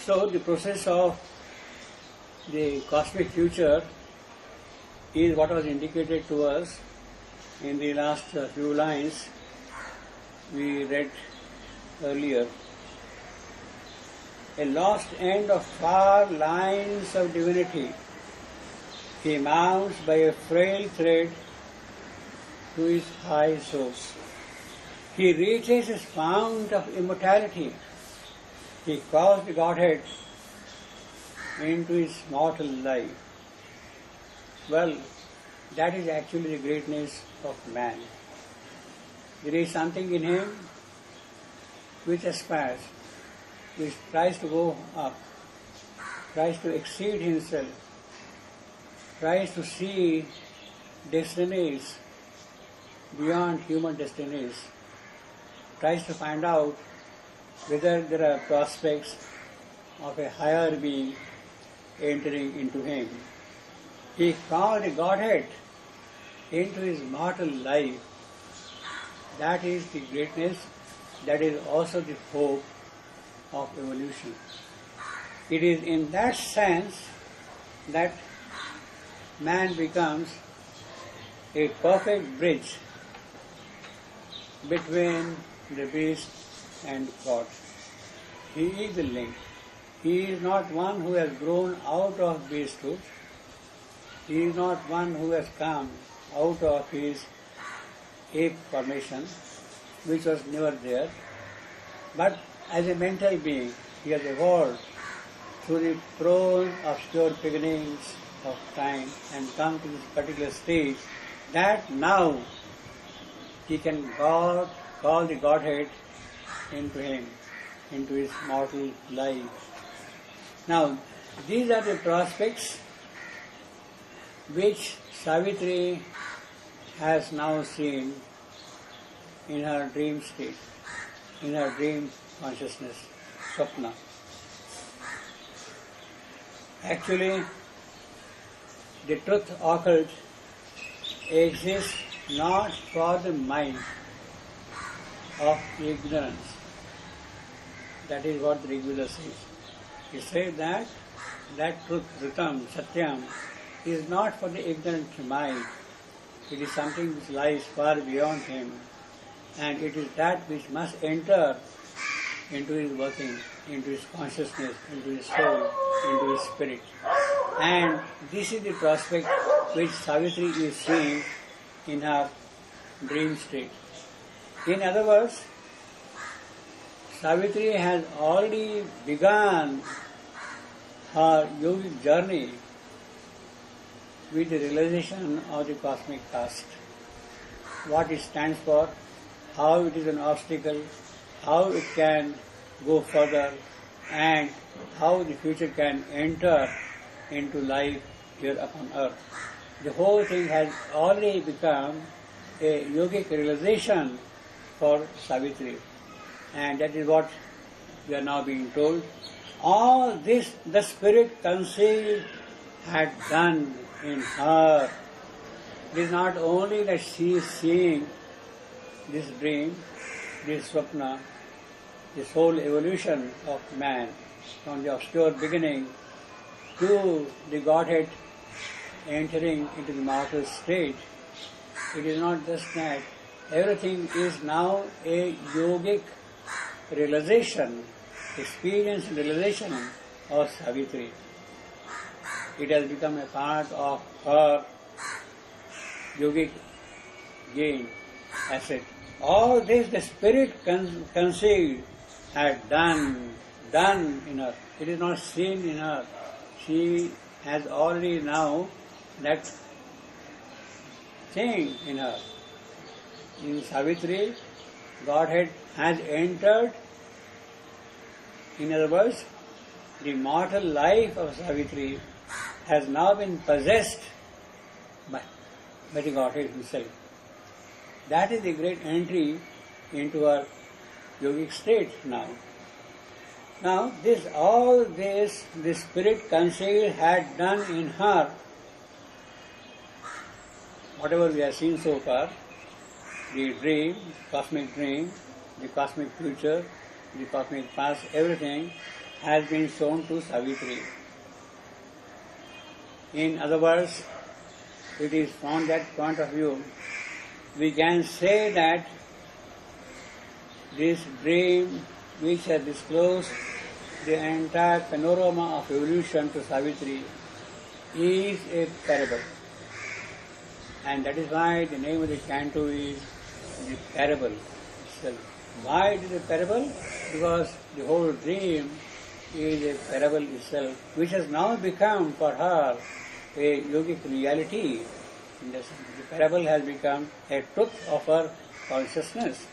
So the process of the cosmic future is what was indicated to us in the last few lines we read earlier. A lost end of far lines of divinity, he mounts by a frail thread to his high source. He reaches his fount of immortality. He calls the Godhead into his mortal life. Well, that is actually the greatness of man. There is something in him which aspires, which tries to go up, tries to exceed himself, tries to see destinies beyond human destinies, tries to find out whether there are prospects of a higher being entering into him. He called the Godhead into his mortal life. That is the greatness, that is also the hope of evolution. It is in that sense that man becomes a perfect bridge between the beast and God. He is the link. He is not one who has grown out of beasthood. He is not one who has come out of his ape formation, which was never there. But as a mental being, he has evolved through the prone, obscure beginnings of time and come to this particular stage that now he can call the Godhead into him, into his mortal life. Now, these are the prospects which Savitri has now seen in her dream state, in her dream consciousness, Swapna. Actually, the truth occult exists not for the mind of ignorance. That is what the Rigveda says. He says that truth, Ritam, Satyam, is not for the ignorant mind. It is something which lies far beyond him, and it is that which must enter into his working, into his consciousness, into his soul, into his spirit. And this is the prospect which Savitri is seeing in her dream state. In other words, Savitri has already begun her yogic journey with the realization of the cosmic past. What it stands for, how it is an obstacle, how it can go further, and how the future can enter into life here upon earth. The whole thing has already become a yogic realization for Savitri. And that is what we are now being told. All this the Spirit concealed had done in her. It is not only that she is seeing this dream, this Swapna, this whole evolution of man from the obscure beginning to the Godhead entering into the mortal state. It is not just that. Everything is now a yogic realization, experience and realization of Savitri. It has become a part of her yogic gain, asset. All this the Spirit conceived had done in her. It is not seen in her. She has already now that thing in her. In Savitri, Godhead has entered. In other words, the mortal life of Savitri has now been possessed by the Godhead himself. That is the great entry into our yogic state now. Now, all this the Spirit concealed had done in her. Whatever we have seen so far, the dream, the cosmic future, the cosmic past, everything, has been shown to Savitri. In other words, it is from that point of view we can say that this dream which has disclosed the entire panorama of evolution to Savitri is a parable. And that is why the name of the canto is the parable itself. Why it is a parable? Because the whole dream is a parable itself, which has now become for her a yogic reality. The parable has become a truth of her consciousness.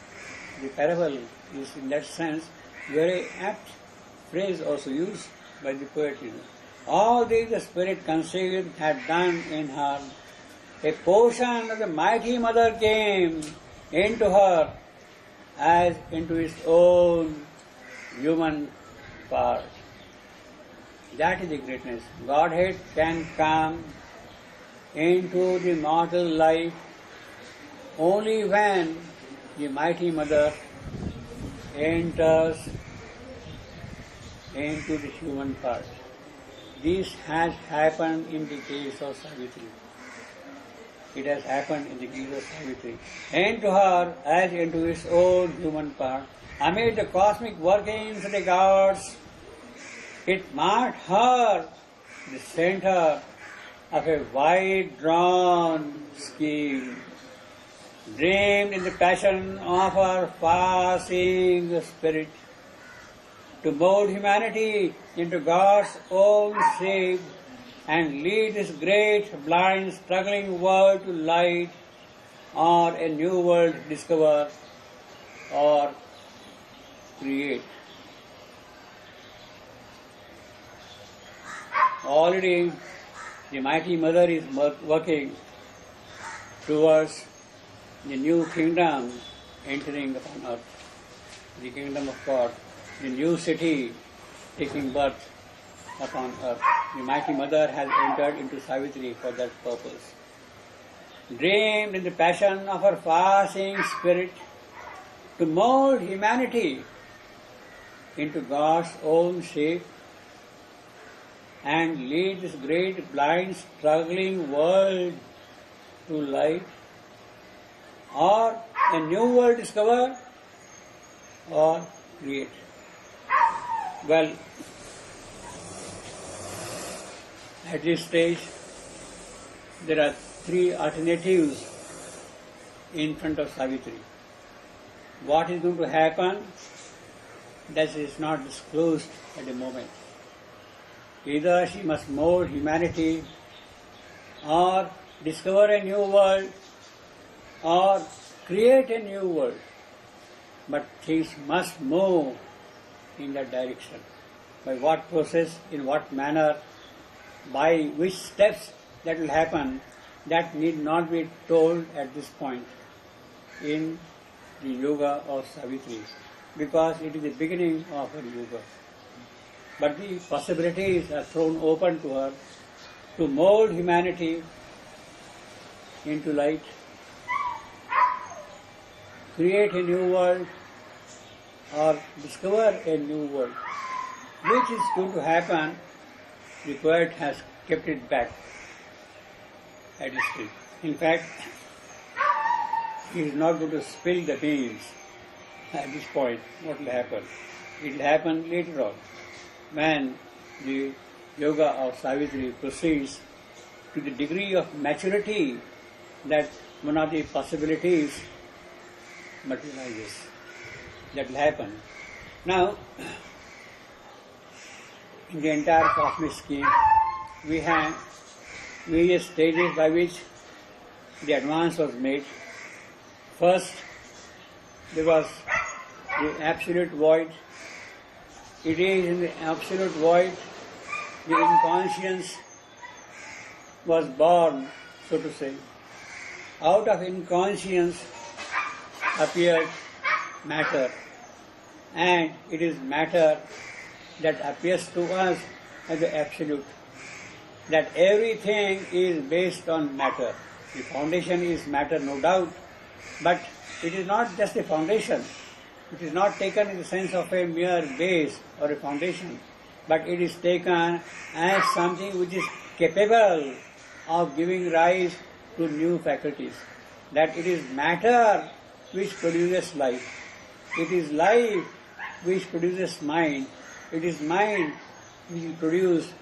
The parable is in that sense very apt phrase also used by the poet. All these the Spirit conceived had done in her. A portion of the mighty Mother came into her as into its own human part. That is the greatness. Godhead can come into the mortal life only when the mighty Mother enters into the human part. This has happened in the case of Savitri. It has happened in the case of Savitri. Into her as into its own human part. Amid the cosmic workings of the gods, it marked her the center of a wide drawn scheme, dreamed in the passion of her far-seeing spirit, to mold humanity into God's own shape and lead this great, blind, struggling world to light, or a new world discover or create. Already the mighty Mother is working towards the new kingdom entering upon earth, the kingdom of God, the new city taking birth upon earth. The mighty Mother has entered into Savitri for that purpose. Dreamed in the passion of her far-seeing spirit to mold humanity into God's own shape and lead this great, blind, struggling world to light, or a new world discover or create. Well, at this stage, there are three alternatives in front of Savitri. What is going to happen, that is not disclosed at the moment. Either she must mold humanity, or discover a new world, or create a new world. But things must move in that direction. By what process, in what manner, by which steps that will happen, that need not be told at this point in the yoga of Savitri, because it is the beginning of her yoga. But the possibilities are thrown open to her to mold humanity into light, create a new world, or discover a new world. Which is going to happen, the poet has kept it back at this stage. In fact, he is not going to spill the beans at this point. What will happen? It will happen later on, when the yoga of Savitri proceeds to the degree of maturity that one of the possibilities materializes. That will happen. Now, in the entire cosmic scheme, we have various stages by which the advance was made. First, there was the absolute void. It is in the absolute void the inconscience was born, so to say. Out of inconscience appeared matter, and it is matter that appears to us as the absolute. That everything is based on matter. The foundation is matter, no doubt, but it is not just a foundation. It is not taken in the sense of a mere base or a foundation. but it is taken as something which is capable of giving rise to new faculties. That it is matter which produces life. It is life which produces mind. It is mind which will produce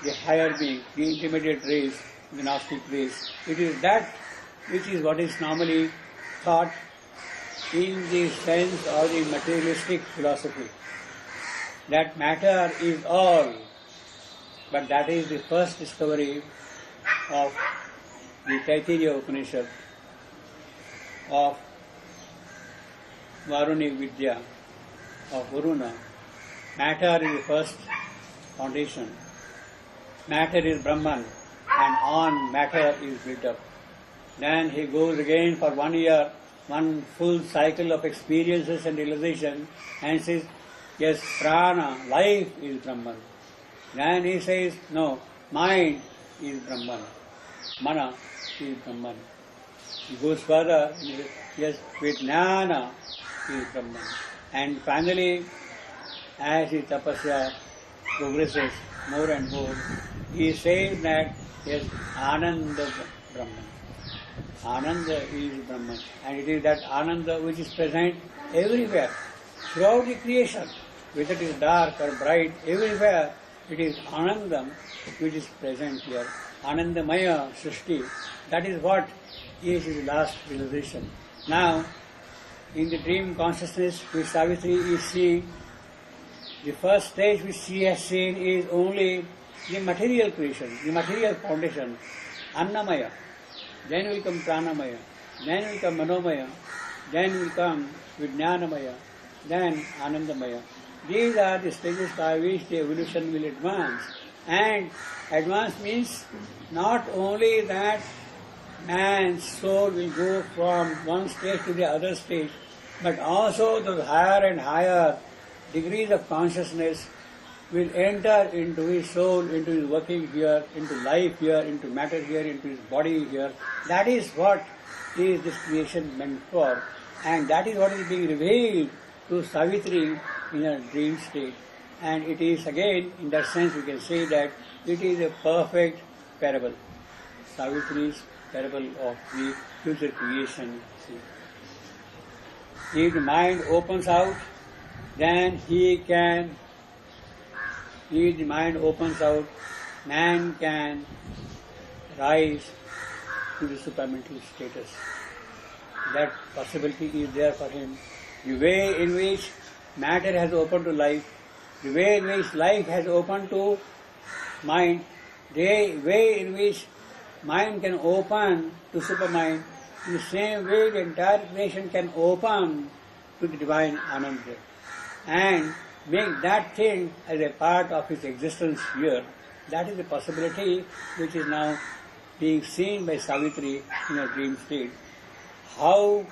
the higher being, the intermediate race, the Gnostic race. It is that which is what is normally thought in the sense of the materialistic philosophy. That matter is all, but that is the first discovery of the Taittiriya Upanishad, of Varunic Vidya, of Varuna. Matter is the first foundation. Matter is Brahman, and on matter is built up. Then he goes again for 1 year, one full cycle of experiences and realization, and says, yes, prana, life is Brahman. Then he says, no, mind is Brahman. Mana is Brahman. He goes further, and he says, yes, Vijnana is Brahman. And finally, as his tapasya progresses more and more, he says that, yes, Ananda Brahman. Ananda is Brahman. And it is that Ananda which is present everywhere, throughout the creation. Whether it is dark or bright, everywhere it is Anandam which is present here. Anandamaya Srishti. That is what is his last realization. Now, in the dream consciousness which Savitri is seeing, the first stage which she has seen is only the material creation, the material foundation, Annamaya. Then will come Pranamaya, then will come Manomaya, then will come Vijnanamaya, then Anandamaya. These are the stages by which the evolution will advance. And advance means not only that man's soul will go from one stage to the other stage, but also those higher and higher degrees of consciousness will enter into his soul, into his working here, into life here, into matter here, into his body here. That is what is this creation meant for. And that is what is being revealed to Savitri in a dream state. And it is again, in that sense, we can say that it is a perfect parable. Savitri's parable of the future creation. If the mind opens out, then if the mind opens out, man can rise to the supramental status. That possibility is there for him. The way in which matter has opened to life, the way in which life has opened to mind, the way in which mind can open to supermind, in the same way the entire creation can open to the divine Ananda and make that thing as a part of its existence here. That is the possibility which is now being seen by Savitri in a dream state. How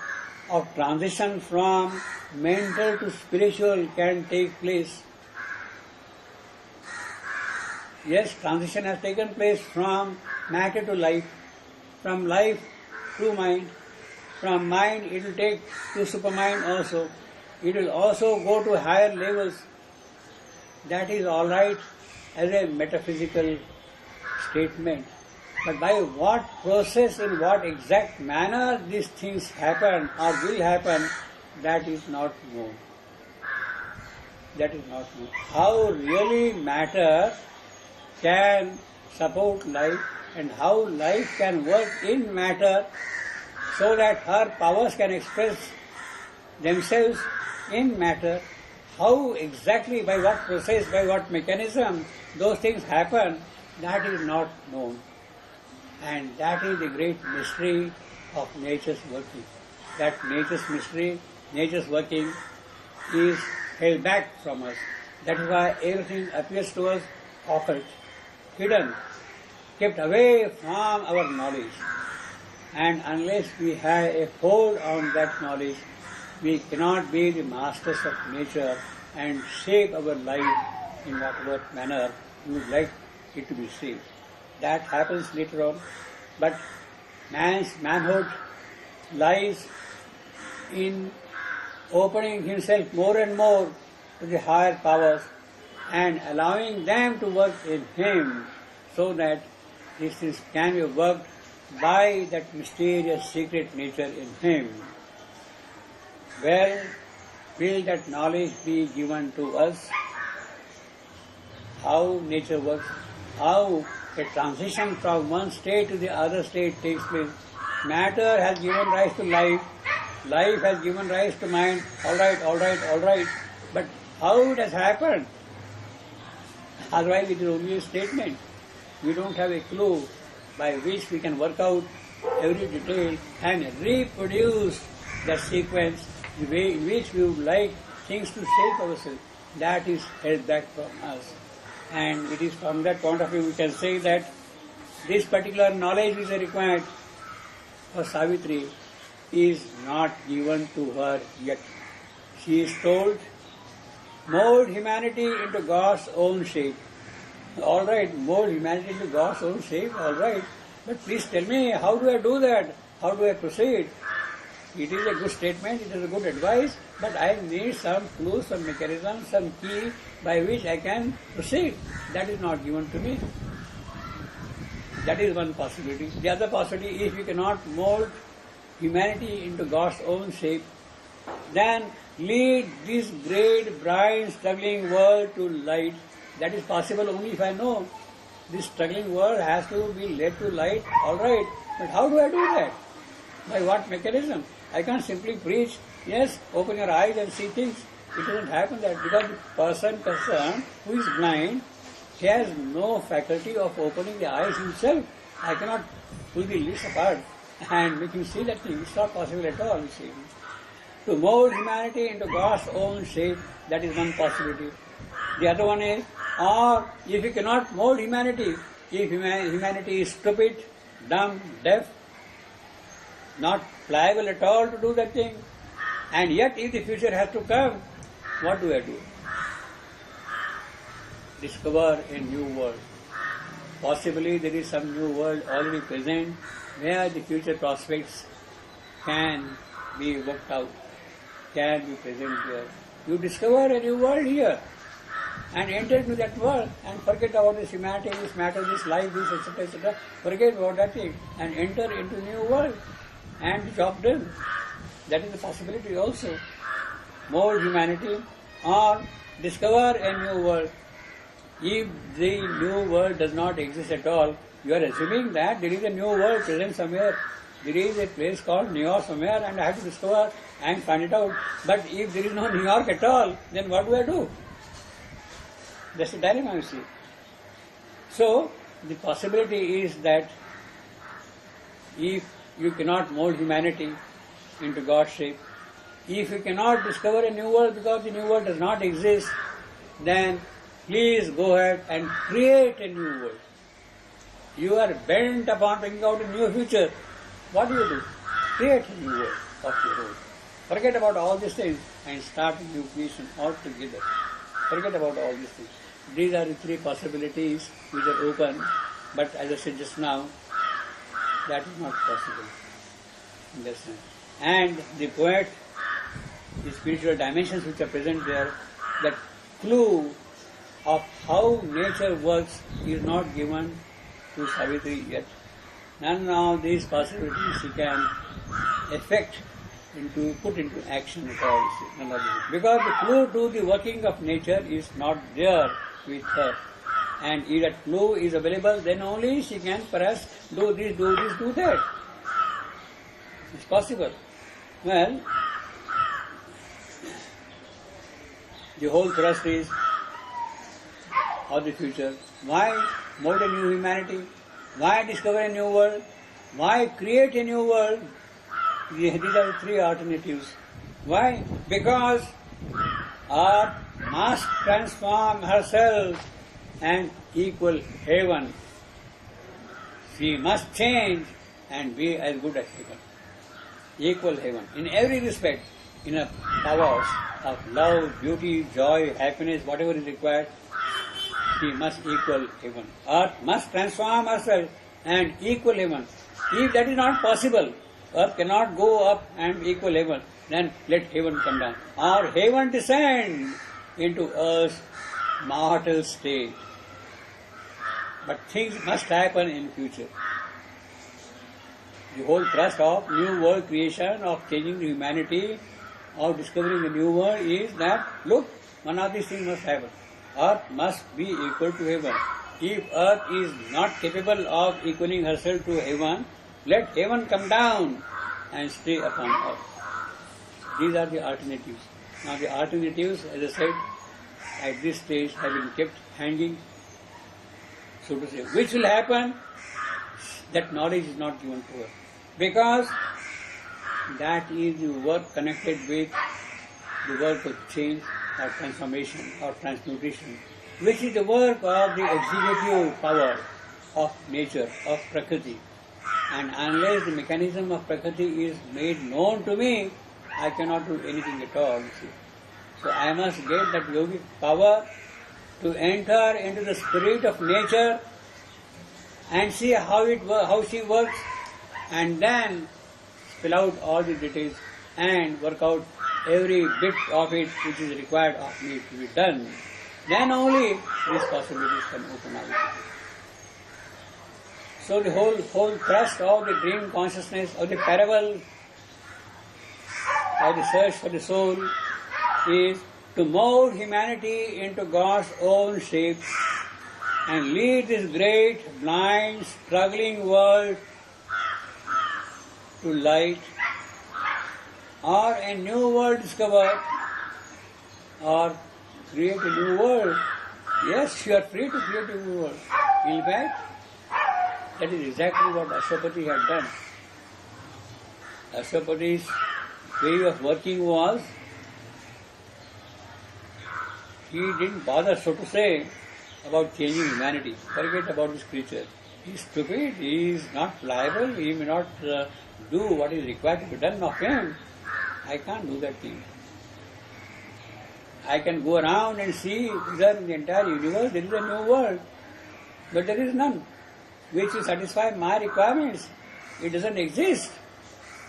of transition from mental to spiritual can take place. Yes, transition has taken place from matter to life, from life to mind, from mind it will take to supermind also. It will also go to higher levels. That is all right as a metaphysical statement. But by what process, in what exact manner these things happen or will happen, that is not known. That is not known. How really matter can support life and how life can work in matter so that her powers can express themselves in matter, how exactly, by what process, by what mechanism those things happen, that is not known. And that is the great mystery of nature's working. That nature's mystery, nature's working is held back from us. That is why everything appears to us occult, hidden, kept away from our knowledge. And unless we have a hold on that knowledge, we cannot be the masters of nature and shape our life in whatever manner we would like it to be shaped. That happens later on. But man's manhood lies in opening himself more and more to the higher powers and allowing them to work in Him so that these things can be worked by that mysterious secret nature in Him. Well, will that knowledge be given to us? How nature works, how a transition from one state to the other state takes place. Matter has given rise to life, life has given rise to mind. All right. But how it has happened? Otherwise it is only a statement. We don't have a clue by which we can work out every detail and reproduce the sequence, the way in which we would like things to shape ourselves. That is held back from us. And it is from that point of view we can say that this particular knowledge which is required for Savitri is not given to her yet. She is told, mold humanity into God's own shape. All right, mold humanity into God's own shape, all right. But please tell me, how do I do that? How do I proceed? It is a good statement, it is a good advice, but I need some clue, some mechanism, some key by which I can proceed. That is not given to me. That is one possibility. The other possibility, if we cannot mold humanity into God's own shape, then lead this great, bright, struggling world to light. That is possible only if I know this struggling world has to be led to light. All right, but how do I do that? By what mechanism? I can't simply preach, yes, open your eyes and see things. It doesn't happen that because the person concerned who is blind, he has no faculty of opening the eyes himself. I cannot pull the lids apart and make him see that thing. It's not possible at all, you see. To mold humanity into God's own shape, that is one possibility. The other one is, or if you cannot mold humanity, if humanity is stupid, dumb, deaf, not pliable at all to do that thing, and yet if the future has to come, what do I do? Discover a new world. Possibly there is some new world already present where the future prospects can be worked out, can be present here. You discover a new world here and enter into that world and forget about this humanity, this matter, this life, this etc. Forget about that thing and enter into new world and the job done. That is the possibility also. Mold humanity or discover a new world. If the new world does not exist at all, you are assuming that there is a new world present somewhere. There is a place called New York somewhere and I have to discover and find it out. But if there is no New York at all, then what do I do? That's the dilemma, you see. So, the possibility is that if you cannot mold humanity into God's shape, if you cannot discover a new world because the new world does not exist, then please go ahead and create a new world. You are bent upon bringing out a new future. What do? Create a new world of your own. Forget about all these things and start a new creation altogether. Forget about all these things. These are the three possibilities which are open, but as I said just now, that is not possible. Understand? And the poet, the spiritual dimensions which are present there, that clue of how nature works is not given to Savitri yet. None of these possibilities she can put into action at all. None of these. Because the clue to the working of nature is not there with her. And if that clue is available, then only she can perhaps do this, do that. It's possible. Well, the whole thrust is of the future. Why mold a new humanity? Why discover a new world? Why create a new world? These are the three alternatives. Why? Because Earth must transform herself and equal heaven. She must change and be as good as heaven. Equal heaven. In every respect, in her powers of love, beauty, joy, happiness, whatever is required, she must equal heaven. Earth must transform herself and equal heaven. If that is not possible, earth cannot go up and equal heaven, then let heaven come down. Or heaven descend into earth, mortal state. But things must happen in future. The whole thrust of new world creation, of changing the humanity, of discovering a new world is that, look, one of these things must happen. Earth must be equal to heaven. If earth is not capable of equaling herself to heaven, let heaven come down and stay upon earth. These are the alternatives. Now the alternatives, as I said, at this stage have been kept hanging, so to say. Which will happen? That knowledge is not given to us. Because that is the work connected with the work of change or transformation or transmutation, which is the work of the executive power of nature, of Prakriti. And unless the mechanism of Prakriti is made known to me, I cannot do anything at all. So I must get that yogic power to enter into the spirit of nature and see how she works, and then spell out all the details and work out every bit of it which is required of me to be done. Then only these possibilities can open out. So the whole thrust of the dream consciousness, of the parable, of the search for the soul, is to mold humanity into God's own shape and lead this great, blind, struggling world to light, or a new world discovered, or create a new world. Yes, you are free to create a new world. In fact, that is exactly what Ashwapati had done. Ashwapati's way of working was, he didn't bother, so to say, about changing humanity. Forget about this creature. He is stupid, he is not pliable, he may not do what is required to be done of him. I can't do that thing. I can go around and see that in the entire universe there is a new world, but there is none which will satisfy my requirements. It doesn't exist.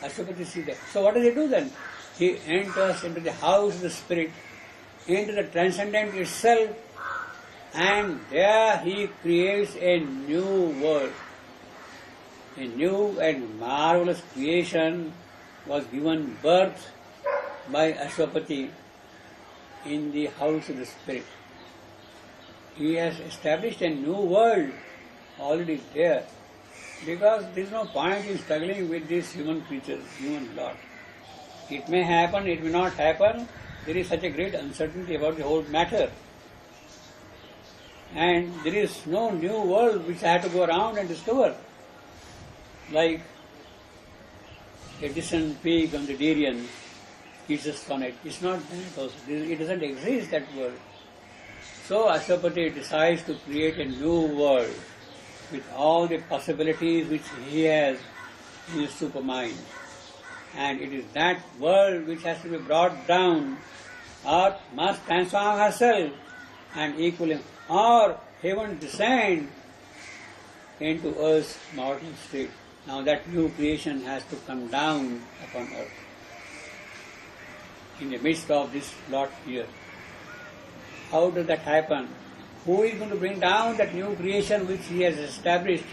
Ashwapati sees that. So what does he do then? He enters into the house of the spirit, into the transcendent itself, and there he creates a new world. A new and marvelous creation was given birth by Ashwapati in the house of the spirit. He has established a new world already there, because there is no point in struggling with this human creature, human lot. It may happen, it may not happen. There is such a great uncertainty about the whole matter. And there is no new world which I have to go around and discover. Like a distant peak on the Darien, Jesus sonnet. It's not that also. It doesn't exist, that world. So Ashwapati decides to create a new world with all the possibilities which he has in his supermind. And it is that world which has to be brought down. Earth must transform herself and equal, or heaven descend into earth's mortal state. Now that new creation has to come down upon earth. In the midst of this lot here. How does that happen? Who is going to bring down that new creation which he has established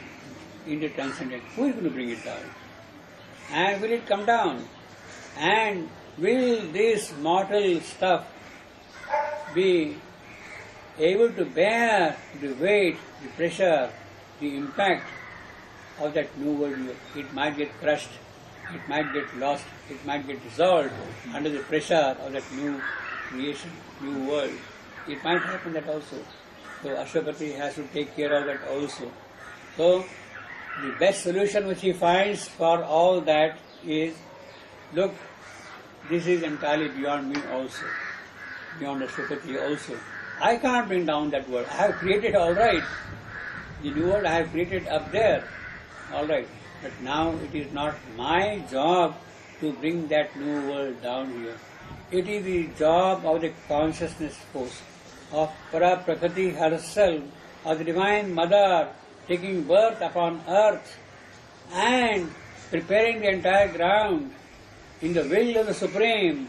in the transcendent? Who is going to bring it down? And will it come down? And will this mortal stuff be able to bear the weight, the pressure, the impact of that new world? It might get crushed, it might get lost, it might get dissolved under the pressure of that new creation, new world. It might happen that also. So Ashwapati has to take care of that also. So the best solution which he finds for all that is, look, this is entirely beyond me also, beyond Ashwapati also. I can't bring down that world. I have created all right. The new world I have created up there, all right. But now it is not my job to bring that new world down here. It is the job of the consciousness force, of Para Prakriti herself, of the Divine Mother taking birth upon earth and preparing the entire ground in the will of the Supreme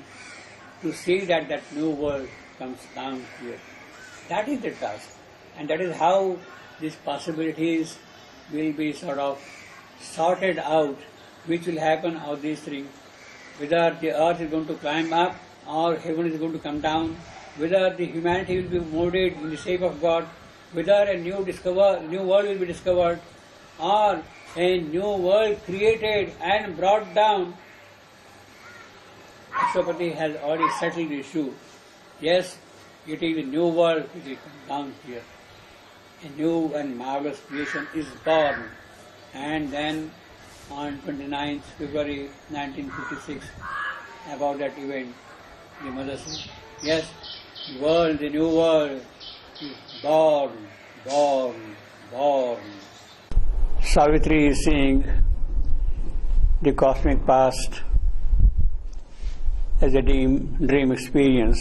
to see that that new world comes down here. That is the task. And that is how these possibilities will be sort of sorted out, which will happen of these things. Whether the earth is going to climb up or heaven is going to come down, whether the humanity will be molded in the shape of God, whether a new world will be discovered, or a new world created and brought down. Ashwapati has already settled the issue. Yes, it is a new world which will come down here. A new and marvelous creation is born. And then on 29th February 1956, about that event, the mother said, yes, the new world is born. Savitri is seeing the cosmic past as a dream experience.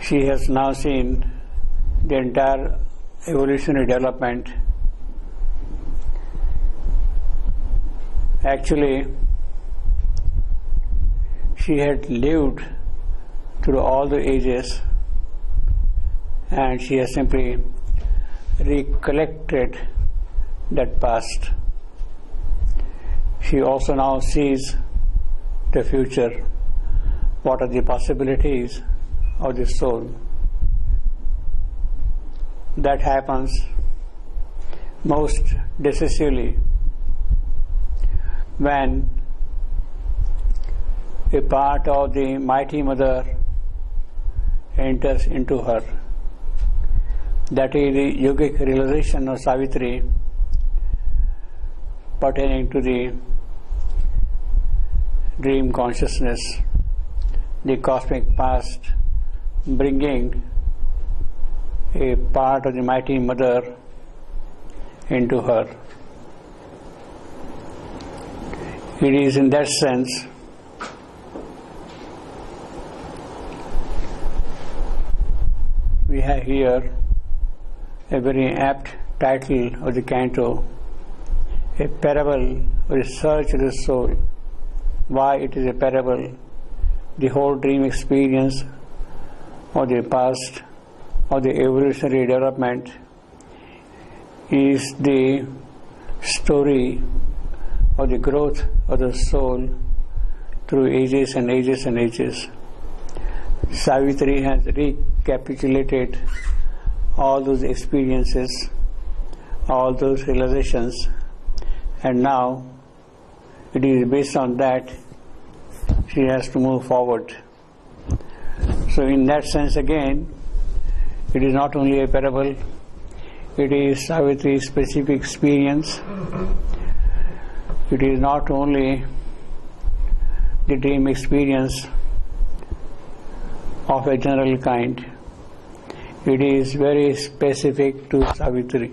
She has now seen the entire evolutionary development. Actually, she had lived through all the ages, and she has simply recollected that past. She also now sees the future. What are the possibilities of the soul? That happens most decisively when a part of the Mighty Mother enters into her. That is the yogic realization of Savitri pertaining to the dream consciousness, the cosmic past, bringing a part of the Mighty Mother into her. It is in that sense we have here a very apt title of the canto, a parable of the search of the soul. Why it is a parable? The whole dream experience of the past, of the evolutionary development, is the story of the growth of the soul through ages and ages and ages. Savitri has recapitulated all those experiences, all those realizations, and now it is based on that she has to move forward. So in that sense again, it is not only a parable, it is Savitri's specific experience. It is not only the dream experience of a general kind, it is very specific to Savitri.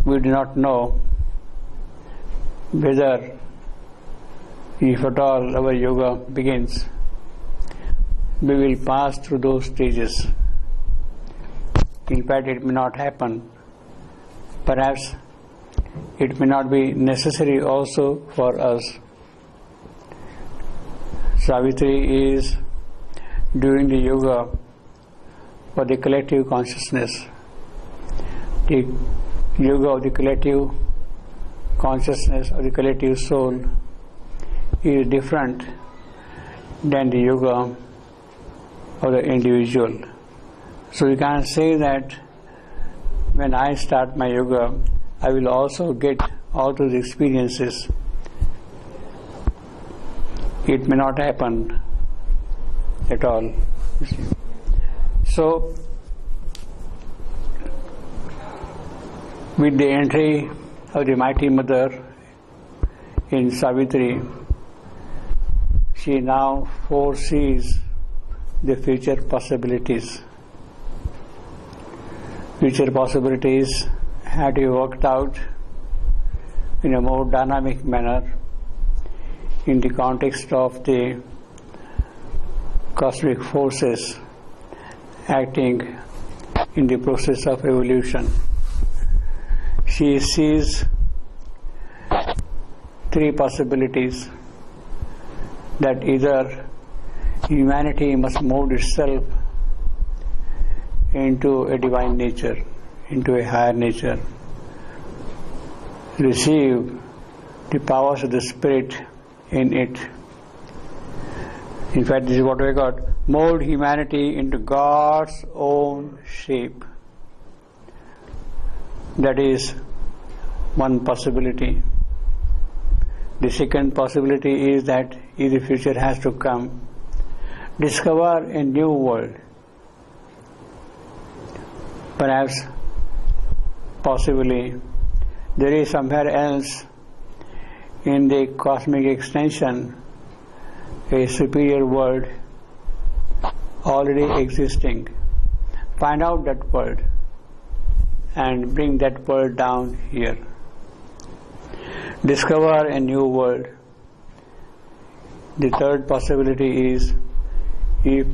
We do not know whether, if at all our yoga begins, we will pass through those stages. In fact, it may not happen. Perhaps it may not be necessary also for us. Savitri is doing the yoga for the collective consciousness. The yoga of the collective consciousness of the collective soul is different than the yoga of the individual. So you can say that when I start my yoga, I will also get all those experiences. It may not happen at all. So, with the entry of the Mighty Mother in Savitri, she now foresees the future possibilities. Future possibilities had to be worked out in a more dynamic manner in the context of the cosmic forces acting in the process of evolution. She sees three possibilities. that either humanity must mold itself into a divine nature, into a higher nature, receive the powers of the Spirit in it. In fact, this is what we got: mold humanity into God's own shape. That is one possibility. The second possibility is that if the future has to come, discover a new world. Perhaps, possibly, there is somewhere else in the cosmic extension a superior world already existing. Find out that world and bring that world down here. Discover a new world. The third possibility is, if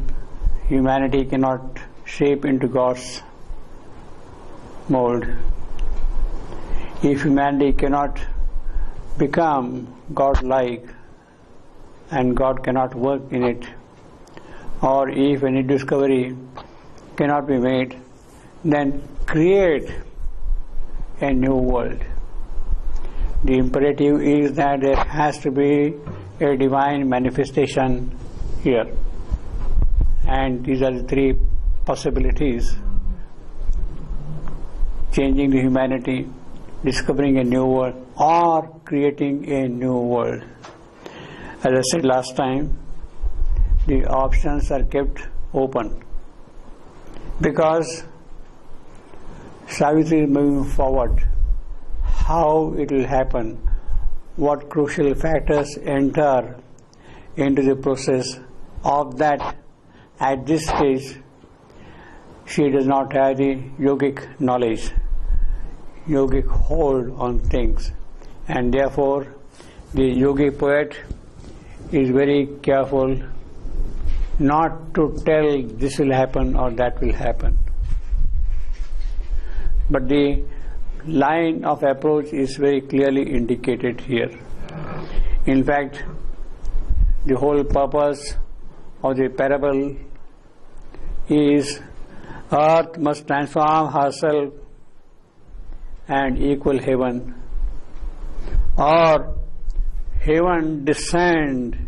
humanity cannot shape into God's mold, if humanity cannot become God-like and God cannot work in it, or if any discovery cannot be made, then create a new world. The imperative is that there has to be a divine manifestation here. And these are the three possibilities: changing the humanity, discovering a new world, or creating a new world. As I said last time, the options are kept open because Savitri is moving forward. How it will happen, what crucial factors enter into the process of that, at this stage she does not have the yogic knowledge, yogic hold on things, and therefore the yogi poet is very careful not to tell this will happen or that will happen. But the line of approach is very clearly indicated here. In fact, the whole purpose of the parable is earth must transform herself and equal heaven, or heaven descend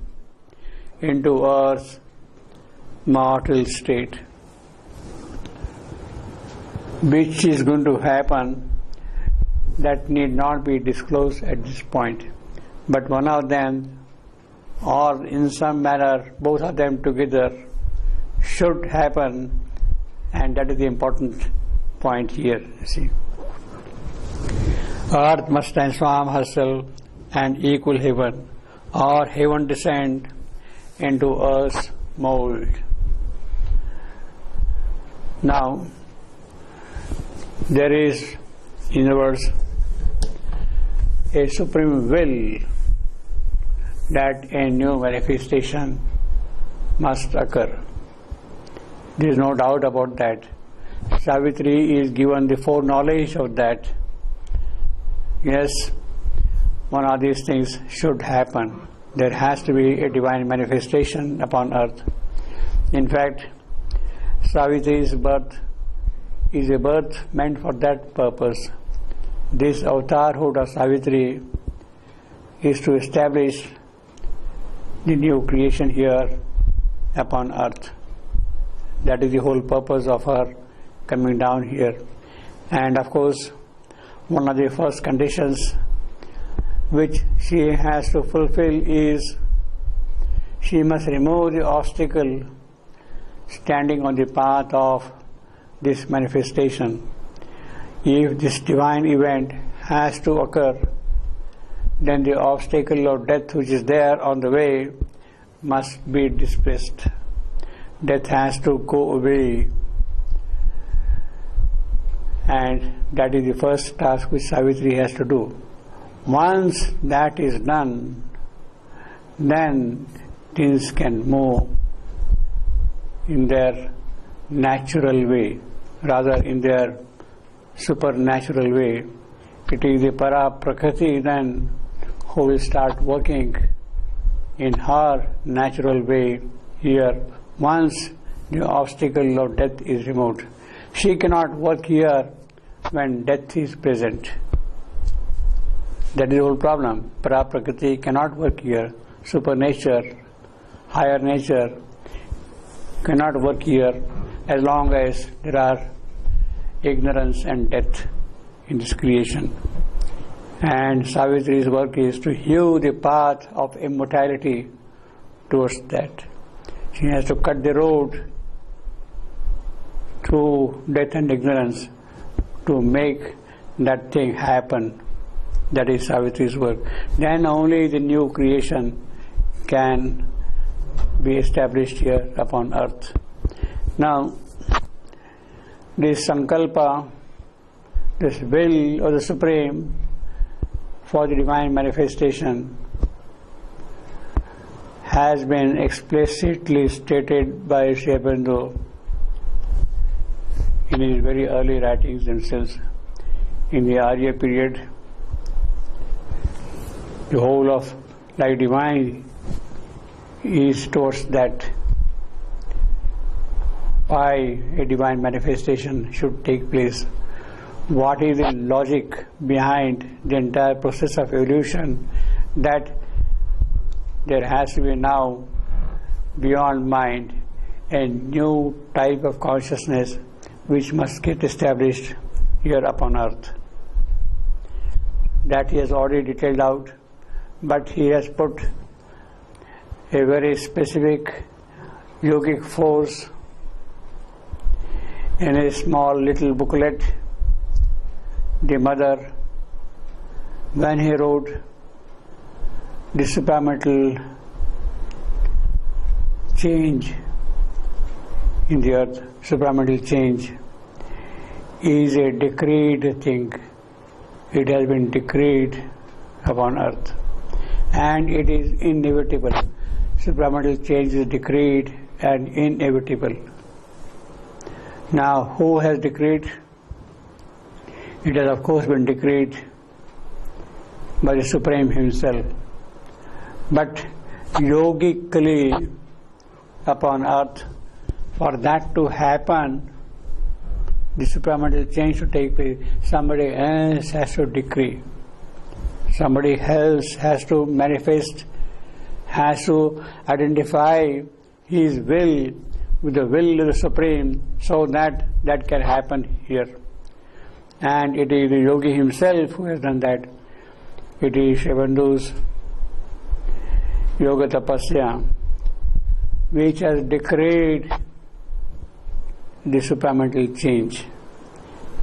into earth's mortal state. Which is going to happen, that need not be disclosed at this point. But one of them, or in some manner both of them together, should happen, and that is the important point here. You see, earth must transform herself and equal heaven, or heaven descend into earth's mold. Now, there is, in other words, a supreme will that a new manifestation must occur. There is no doubt about that. Savitri is given the foreknowledge of that. Yes, one of these things should happen. There has to be a divine manifestation upon earth. In fact, Savitri's birth is a birth meant for that purpose. This avatarhood of Savitri is to establish the new creation here upon earth. That is the whole purpose of her coming down here. And of course, one of the first conditions which she has to fulfill is she must remove the obstacle standing on the path of this manifestation. If this divine event has to occur, then the obstacle of death which is there on the way must be displaced. Death has to go away, and that is the first task which Savitri has to do. Once that is done, then things can move in their natural way, rather in their supernatural way. It is the para prakriti then who will start working in her natural way here once the obstacle of death is removed. She cannot work here when death is present. That is the whole problem. Para-prakriti cannot work here. Supernature, higher nature cannot work here as long as there are ignorance and death in this creation. And Savitri's work is to hew the path of immortality towards that. She has to cut the road through death and ignorance to make that thing happen. That is Savitri's work. Then only the new creation can be established here upon earth. Now, this sankalpa, this will of the Supreme for the divine manifestation has been explicitly stated by Sri Aurobindo in his very early writings themselves. In the Arya period, the whole of life divine is towards that. Why a divine manifestation should take place? What is the logic behind the entire process of evolution, that there has to be now beyond mind a new type of consciousness which must get established here upon earth. That he has already detailed out, but he has put a very specific yogic force in a small little booklet. The mother, when he wrote the supramental change in the earth, supramental change is a decreed thing. It has been decreed upon earth, and it is inevitable. Supramental change is decreed and inevitable. Now, who has decreed? It has of course been decreed by the Supreme Himself. But yogically upon earth, for that to happen, the supramental change to take place, somebody else has to decree. Somebody else has to manifest, has to identify his will with the will of the Supreme, so that that can happen here. And it is the yogi himself who has done that. It is Sri Aurobindo's Yoga Tapasya which has decreed the supramental change,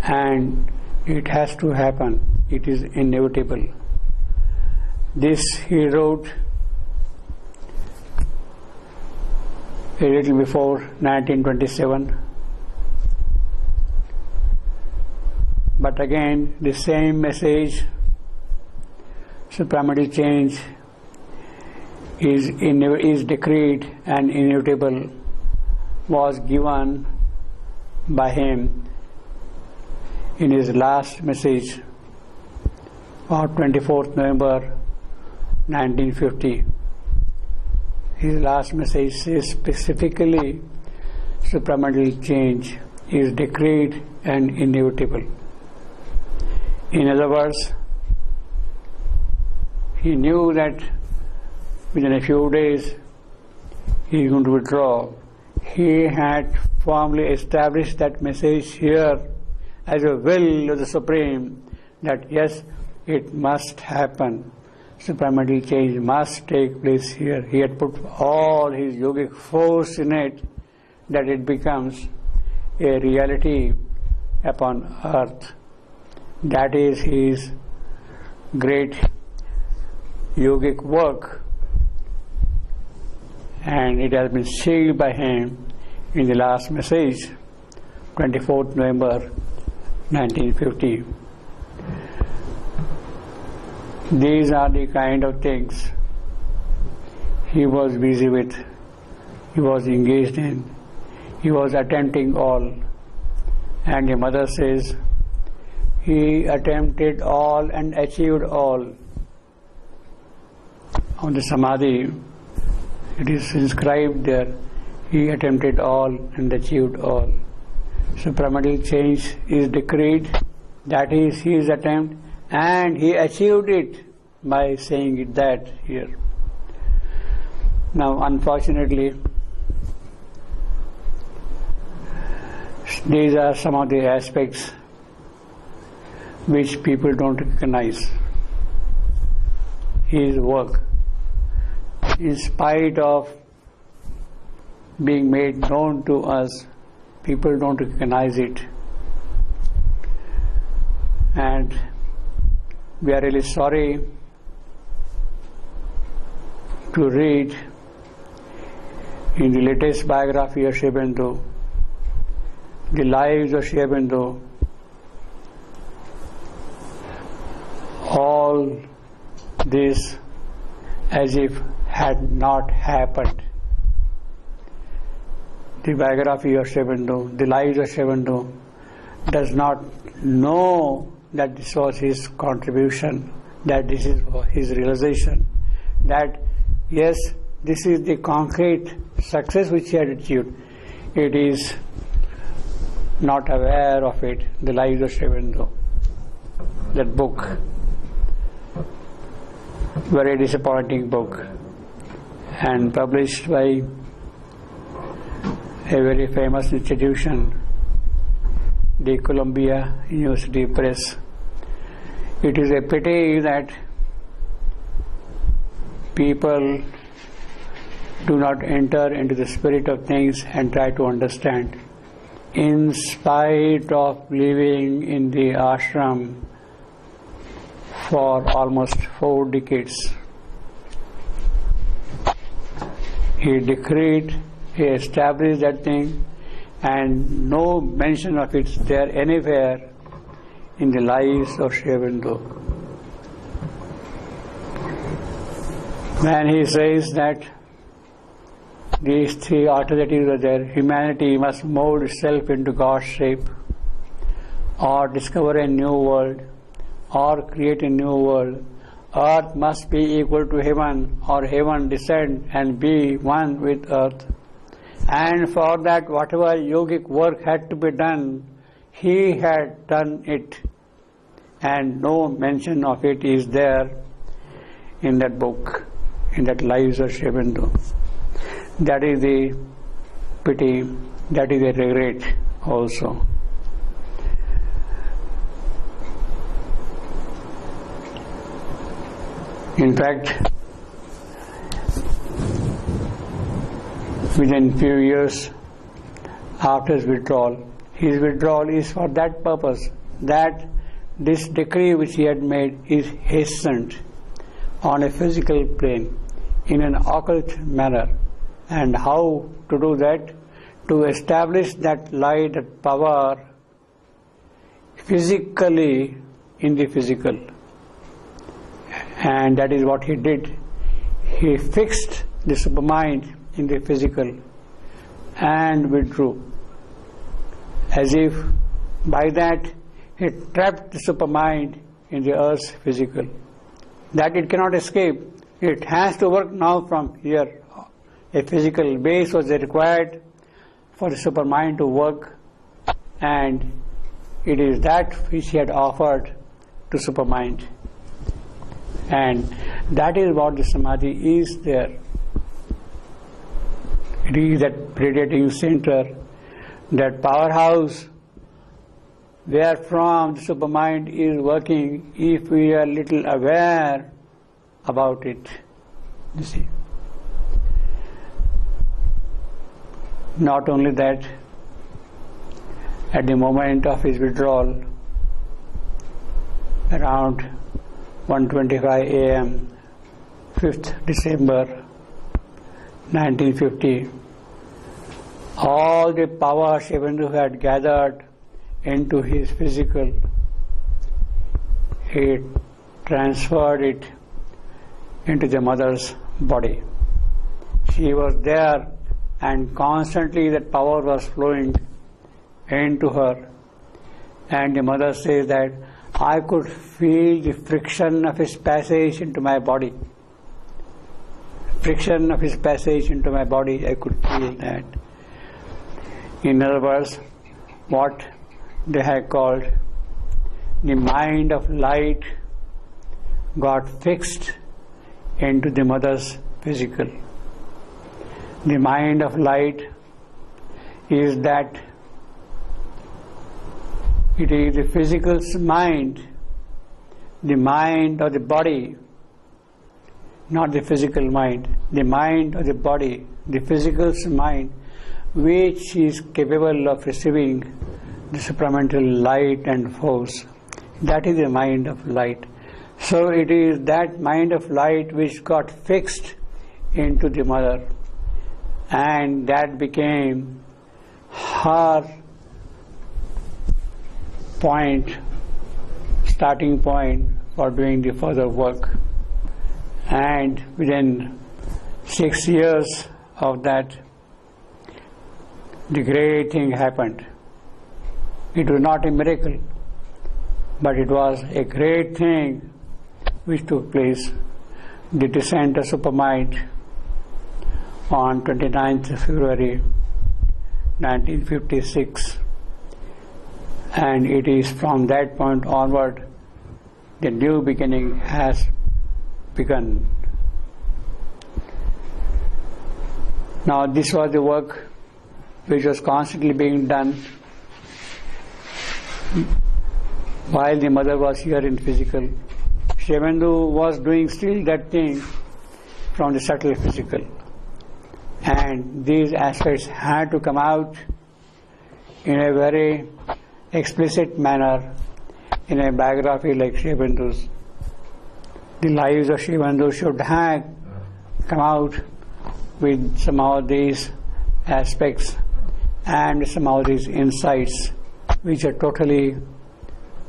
and it has to happen. It is inevitable. This he wrote a little before 1927. But again, the same message, supramental change is decreed and inevitable, was given by him in his last message on 24th November 1950. His last message says specifically supramental change is decreed and inevitable. In other words, he knew that within a few days he is going to withdraw. He had firmly established that message here as a will of the Supreme, that yes, it must happen. Supramental change must take place here. He had put all his yogic force in it, that it becomes a reality upon earth. That is his great yogic work, and it has been sealed by him in the last message, 24th November 1950. These are the kind of things he was busy with, he was engaged in, he was attempting all. And the mother says, he attempted all and achieved all. On the Samadhi, It is inscribed there. He attempted all and achieved all. So primordial change is decreed. That is his attempt, and he achieved it by saying it that here. Now, unfortunately, these are some of the aspects which people don't recognize. His work, in spite of being made known to us, people don't recognize it. And we are really sorry to read in the latest biography of Sri Aurobindo, the lives of Sri Aurobindo, all this as if had not happened. The biography of Sri Aurobindo, the lives of Sri Aurobindo, does not know that this was his contribution, that this is his realization, that yes, this is the concrete success which he had achieved. It is not aware of it. The Lives of Sri Aurobindo, that book, very disappointing book, and published by a very famous institution, the Columbia University Press. It is a pity that people do not enter into the spirit of things and try to understand. In spite of living in the ashram for almost 4 decades, he decreed, he established that thing, and no mention of it is there anywhere in the lives of Sri Aurobindo. When he says that these 3 alternatives are there, humanity must mold itself into God's shape, or discover a new world, or create a new world. Earth must be equal to heaven, or heaven descend and be one with earth. And for that, whatever yogic work had to be done, he had done it, and no mention of it is there in that book, in that Lives of Sri Aurobindo. That is the pity, that is a regret also. In fact, within few years after his withdrawal is for that purpose, that this decree which he had made is hastened on a physical plane in an occult manner. And how to do that? To establish that light, that power physically in the physical. And that is what he did. He fixed the supermind in the physical and withdrew, as if by that he trapped the supermind in the earth's physical, that it cannot escape. It has to work now from here. A physical base was required for the supermind to work, and it is that which he had offered to supermind. And that is what the samadhi is there. It is that radiating center, that powerhouse, wherefrom the supermind is working, if we are little aware about it. You see. Not only that, at the moment of his withdrawal, around 1:25 a.m., 5th December 1950, all the power Sri Aurobindo had gathered into his physical, he transferred it into the mother's body. She was there, and constantly that power was flowing into her. And the mother says that I could feel the friction of his passage into my body. friction of his passage into my body, I could feel that. In other words, what they have called the mind of light got fixed into the mother's physical. The mind of light is that it is the physical's mind, the mind of the body, not the physical mind, the mind of the body, the physical's mind, which is capable of receiving the supramental light and force. That is the mind of light. So it is that mind of light which got fixed into the mother, and that became her starting point for doing the further work. And within 6 years of that, the great thing happened. It was not a miracle, but it was a great thing which took place. The descent of Supermind on 29th February 1956, and it is from that point onward the new beginning has begun. Now this was the work which was constantly being done while the mother was here in physical. Sri Aurobindo was doing still that thing from the subtle physical, and these aspects had to come out in a very explicit manner in a biography like Sri Aurobindo's. The lives of Sri Aurobindo should have come out with some of these aspects and some of these insights which are totally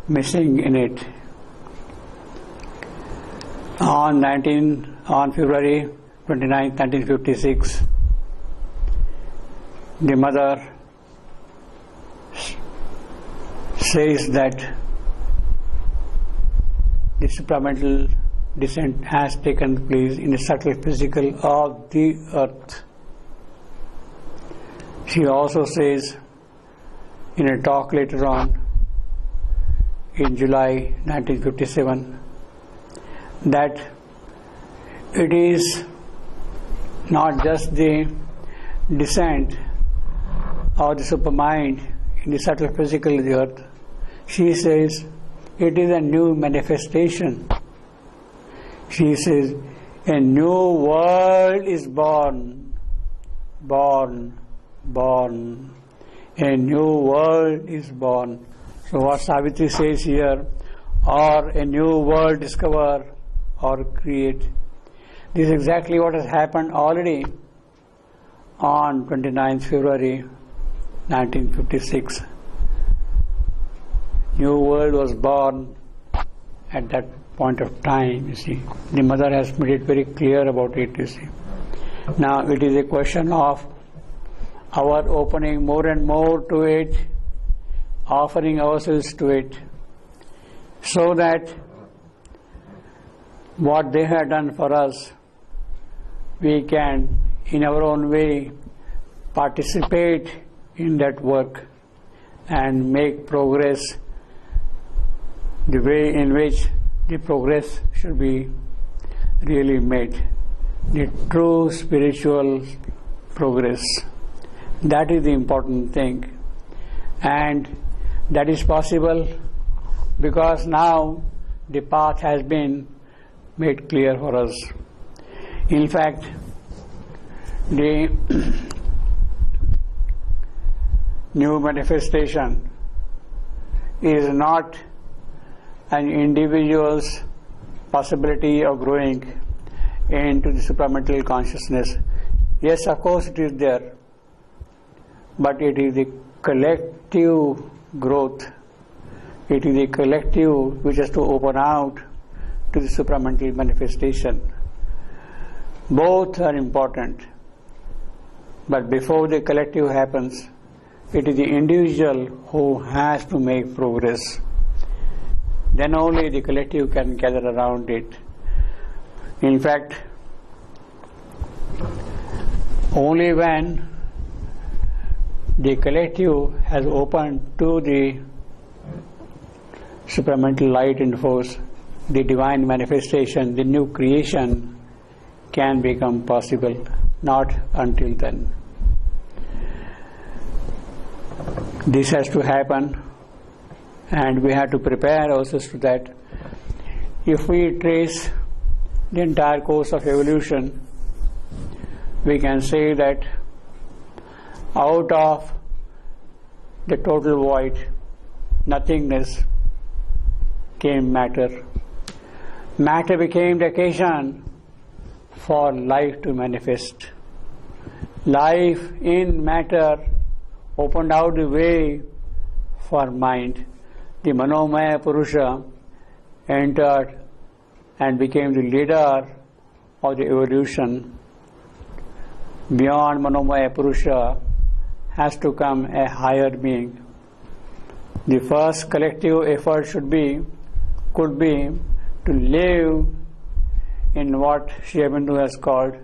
missing in it. On February 29, 1956, the mother says that the supramental descent has taken place in the subtle physical of the earth. She also says in a talk later on in July 1957 that it is not just the descent of the supermind in the subtle physical of the earth. She says it is a new manifestation. She says a new world is born. A new world is born. So what Savitri says here, or a new world discover or create. This is exactly what has happened already on 29th February 1956. New world was born at that point of time, you see. The mother has made it very clear about it, you see. Now it is a question of our opening more and more to it, offering ourselves to it, so that what they have done for us, we can, in our own way, participate in that work and make progress the way in which the progress should be really made. The true spiritual progress. That is the important thing. And that is possible because now the path has been made clear for us. In fact, the new manifestation is not an individual's possibility of growing into the supramental consciousness. Yes, of course it is there, but it is the collective growth. It is the collective which has to open out to the supramental manifestation. Both are important, but before the collective happens, it is the individual who has to make progress. Then only the collective can gather around it. In fact, Only when the collective has opened to the supramental light and force, the divine manifestation, the new creation can become possible. Not until then. This has to happen, and we have to prepare ourselves to that. If we trace the entire course of evolution, we can say that out of the total void, nothingness, came matter. Matter became the occasion for life to manifest. Life in matter opened out the way for mind. The Manomaya Purusha entered and became the leader of the evolution. Beyond Manomaya Purusha has to come a higher being. The first collective effort could be to live in what Sri Aurobindo has called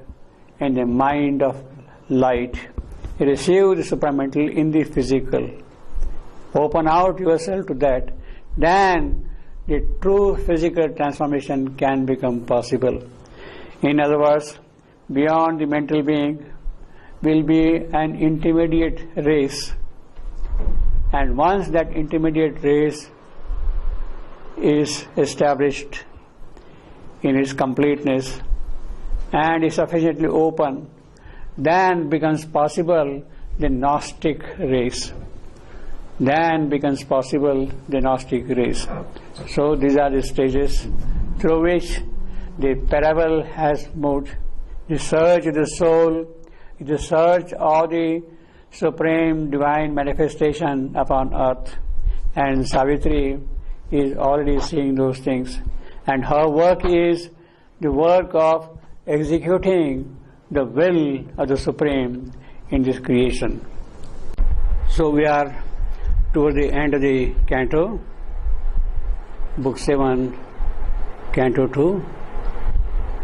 in the mind of light. Receive the supramental in the physical. Open out yourself to that. Then the true physical transformation can become possible. In other words, beyond the mental being will be an intermediate race. And once that intermediate race is established in its completeness and is sufficiently open, then becomes possible the Gnostic race. Then becomes possible the Gnostic race. So these are the stages through which the parable has moved. The search of the soul, the search of the supreme divine manifestation upon earth. And Savitri is already seeing those things. And her work is the work of executing the will of the Supreme in this creation. So we are toward the end of the canto, Book 7, Canto 2,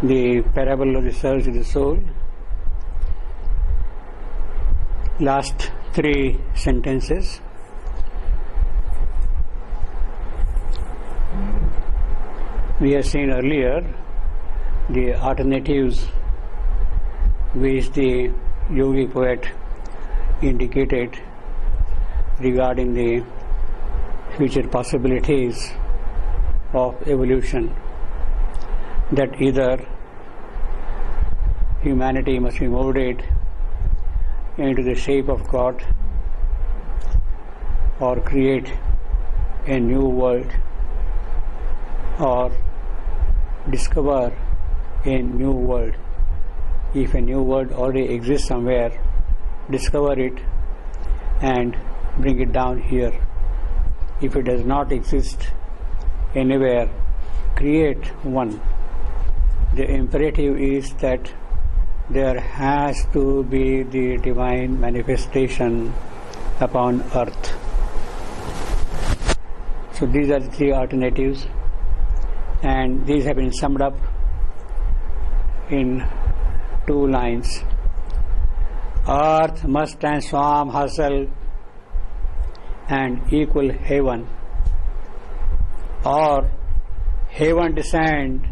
the parable of the search of the soul. Last 3 sentences. We have seen earlier the alternatives which the yogi poet indicated regarding the future possibilities of evolution, that either humanity must be molded into the shape of God or create a new world or discover a new world. If a new world already exists somewhere, discover it and bring it down here. If it does not exist anywhere, create one. The imperative is that there has to be the divine manifestation upon earth. So these are the 3 alternatives, and these have been summed up in 2 lines. Earth must transform herself and equal heaven, or heaven descend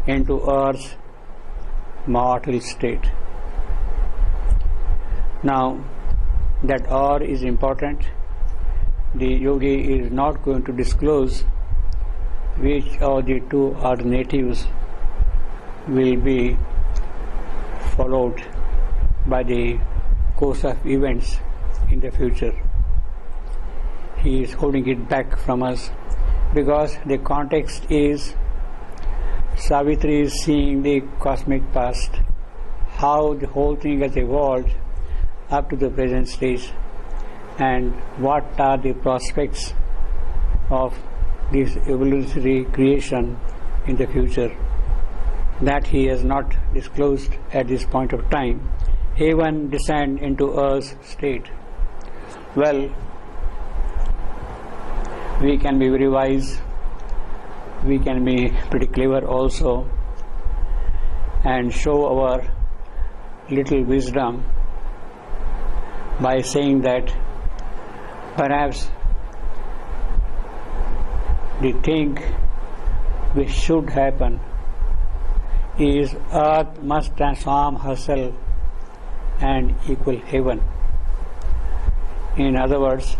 into earth's mortal state. Now, that or is important. The yogi is not going to disclose which of the 2 alternatives will be followed by the course of events in the future. He is holding it back from us because the context is Savitri is seeing the cosmic past, how the whole thing has evolved up to the present stage, and what are the prospects of this evolutionary creation in the future. That he has not disclosed at this point of time. Heaven descend into earth's state. Well, we can be very wise, we can be pretty clever also, and show our little wisdom by saying that perhaps the thing which should happen is earth must transform herself and equal heaven. In other words,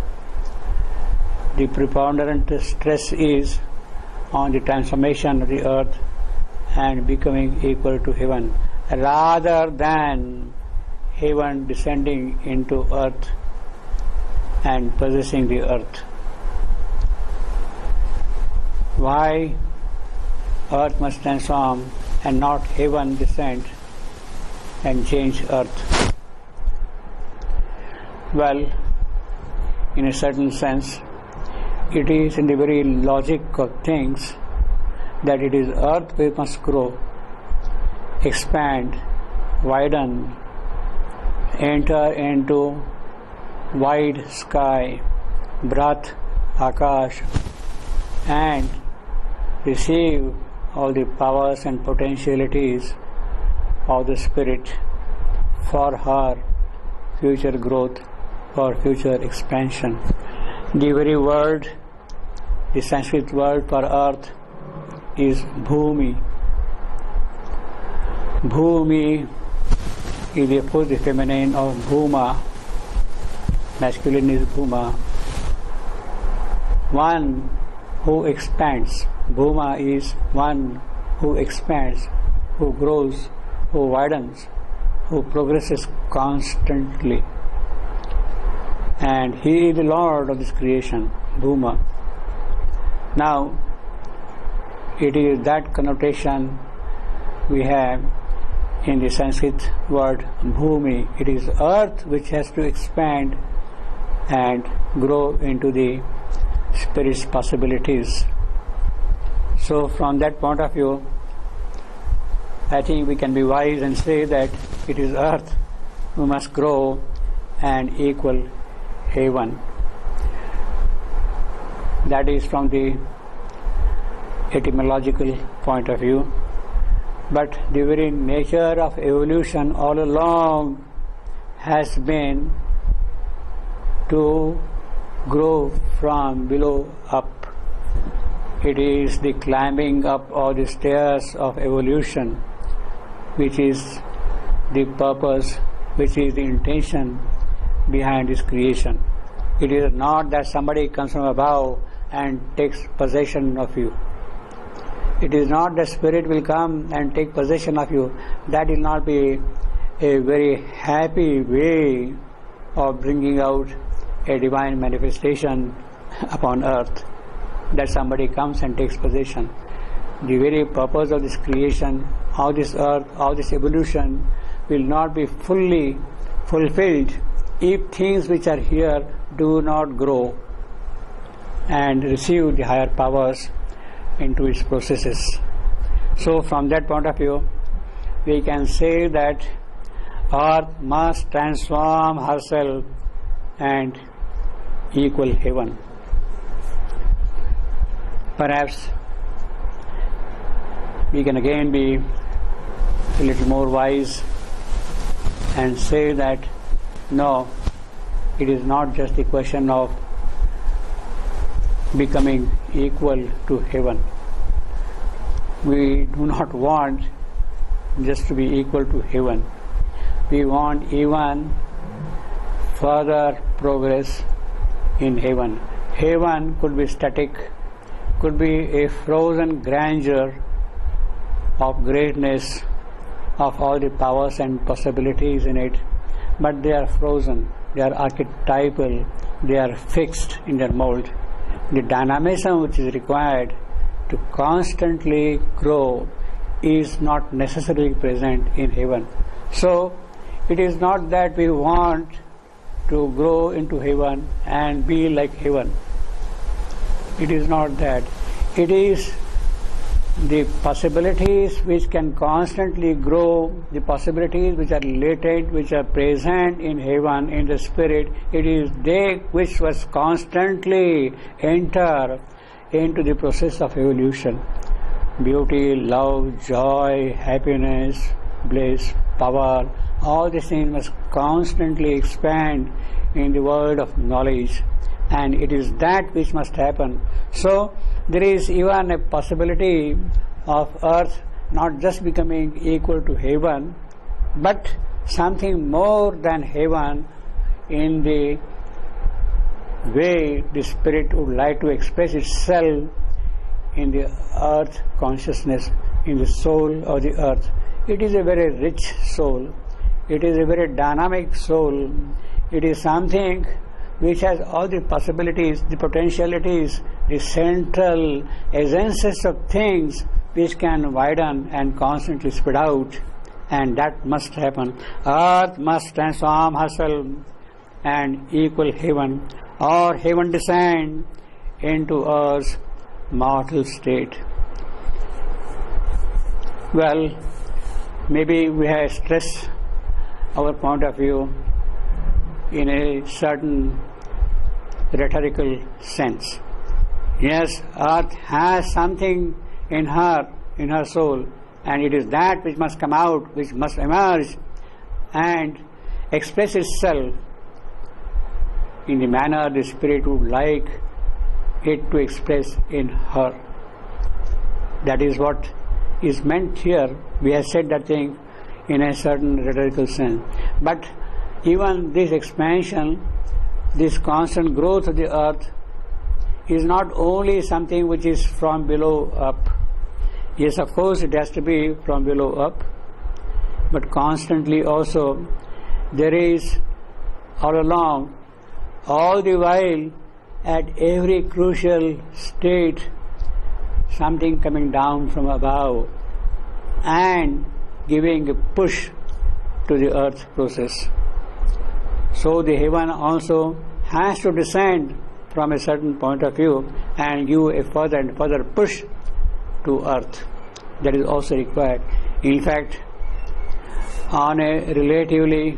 the preponderant stress is on the transformation of the earth and becoming equal to heaven, rather than heaven descending into earth and possessing the earth. Why earth must transform and not heaven descend and change earth? Well, in a certain sense, it is in the very logic of things that it is earth which must grow, expand, widen, enter into wide sky, Brat, Akash, and receive all the powers and potentialities of the spirit for her future growth, for future expansion. The very word, the Sanskrit word for earth is Bhumi. Bhumi is the feminine of Bhuma, masculine is Bhuma. One who expands. Bhuma is one who expands, who grows, who widens, who progresses constantly. And he is the Lord of this creation, Bhuma. Now, it is that connotation we have in the Sanskrit word Bhumi. It is earth which has to expand and grow into the spirit's possibilities. So from that point of view, I think we can be wise and say that it is earth who must grow and equal heaven. That is from the etymological point of view. But the very nature of evolution all along has been to grow from below up. It is the climbing up all the stairs of evolution which is the purpose, which is the intention behind this creation. It is not that somebody comes from above and takes possession of you. It is not that spirit will come and take possession of you. That will not be a very happy way of bringing out a divine manifestation upon earth, that somebody comes and takes possession. The very purpose of this creation, of this earth, of this evolution will not be fully fulfilled if things which are here do not grow and receive the higher powers into its processes. So from that point of view, we can say that earth must transform herself and equal heaven. Perhaps we can again be a little more wise and say that no, it is not just a question of becoming equal to heaven. We do not want just to be equal to heaven. We want even further progress in heaven. Heaven could be static, could be a frozen grandeur of greatness, of all the powers and possibilities in it, but they are frozen, they are archetypal, they are fixed in their mold. The dynamism which is required to constantly grow is not necessarily present in heaven. So it is not that we want to grow into heaven and be like heaven. It is not that. It is the possibilities which can constantly grow, the possibilities which are latent, which are present in heaven, in the spirit. It is they which was constantly enter into the process of evolution. Beauty, love, joy, happiness, bliss, power, all these things must constantly expand in the world of knowledge, and it is that which must happen. So there is even a possibility of earth not just becoming equal to heaven, but something more than heaven in the way the spirit would like to express itself in the earth consciousness, in the soul of the earth. It is a very rich soul. It is a very dynamic soul. It is something which has all the possibilities, the potentialities, the central essences of things which can widen and constantly spread out, and that must happen. Earth must transform herself and equal heaven, or heaven descend into earth's mortal state. Well, maybe we have stressed our point of view in a certain rhetorical sense. Yes, earth has something in her soul, and it is that which must come out, which must emerge and express itself in the manner the spirit would like it to express in her. That is what is meant here. We have said that thing in a certain rhetorical sense. But even this expansion, this constant growth of the earth is not only something which is from below up. Yes, of course it has to be from below up, but constantly also there is all along, all the while, at every crucial state, something coming down from above and giving a push to the earth process. So the heaven also has to descend from a certain point of view and give a further and further push to earth. That is also required. In fact, on a relatively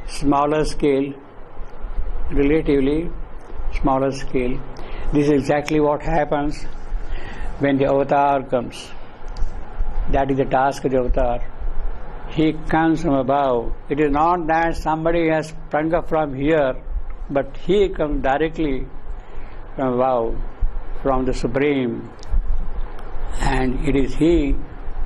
smaller scale, this is exactly what happens when the avatar comes. That is the task of the avatar. He comes from above. It is not that somebody has sprung up from here, but he comes directly from above, from the Supreme. And it is he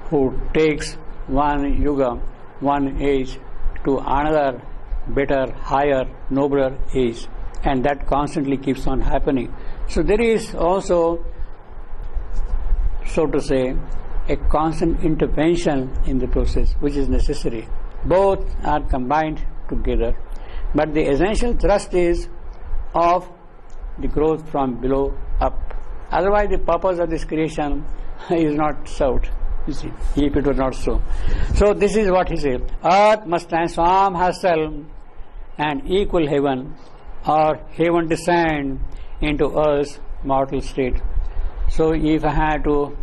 who takes one yuga, one age, to another better, higher, nobler age. And that constantly keeps on happening. So there is also, so to say, a constant intervention in the process which is necessary. Both are combined together. But the essential thrust is of the growth from below up. Otherwise the purpose of this creation is not served, you see, if it was not so. So this is what he says. Earth must transform herself and equal heaven, or heaven descend into earth's mortal state. So if I had to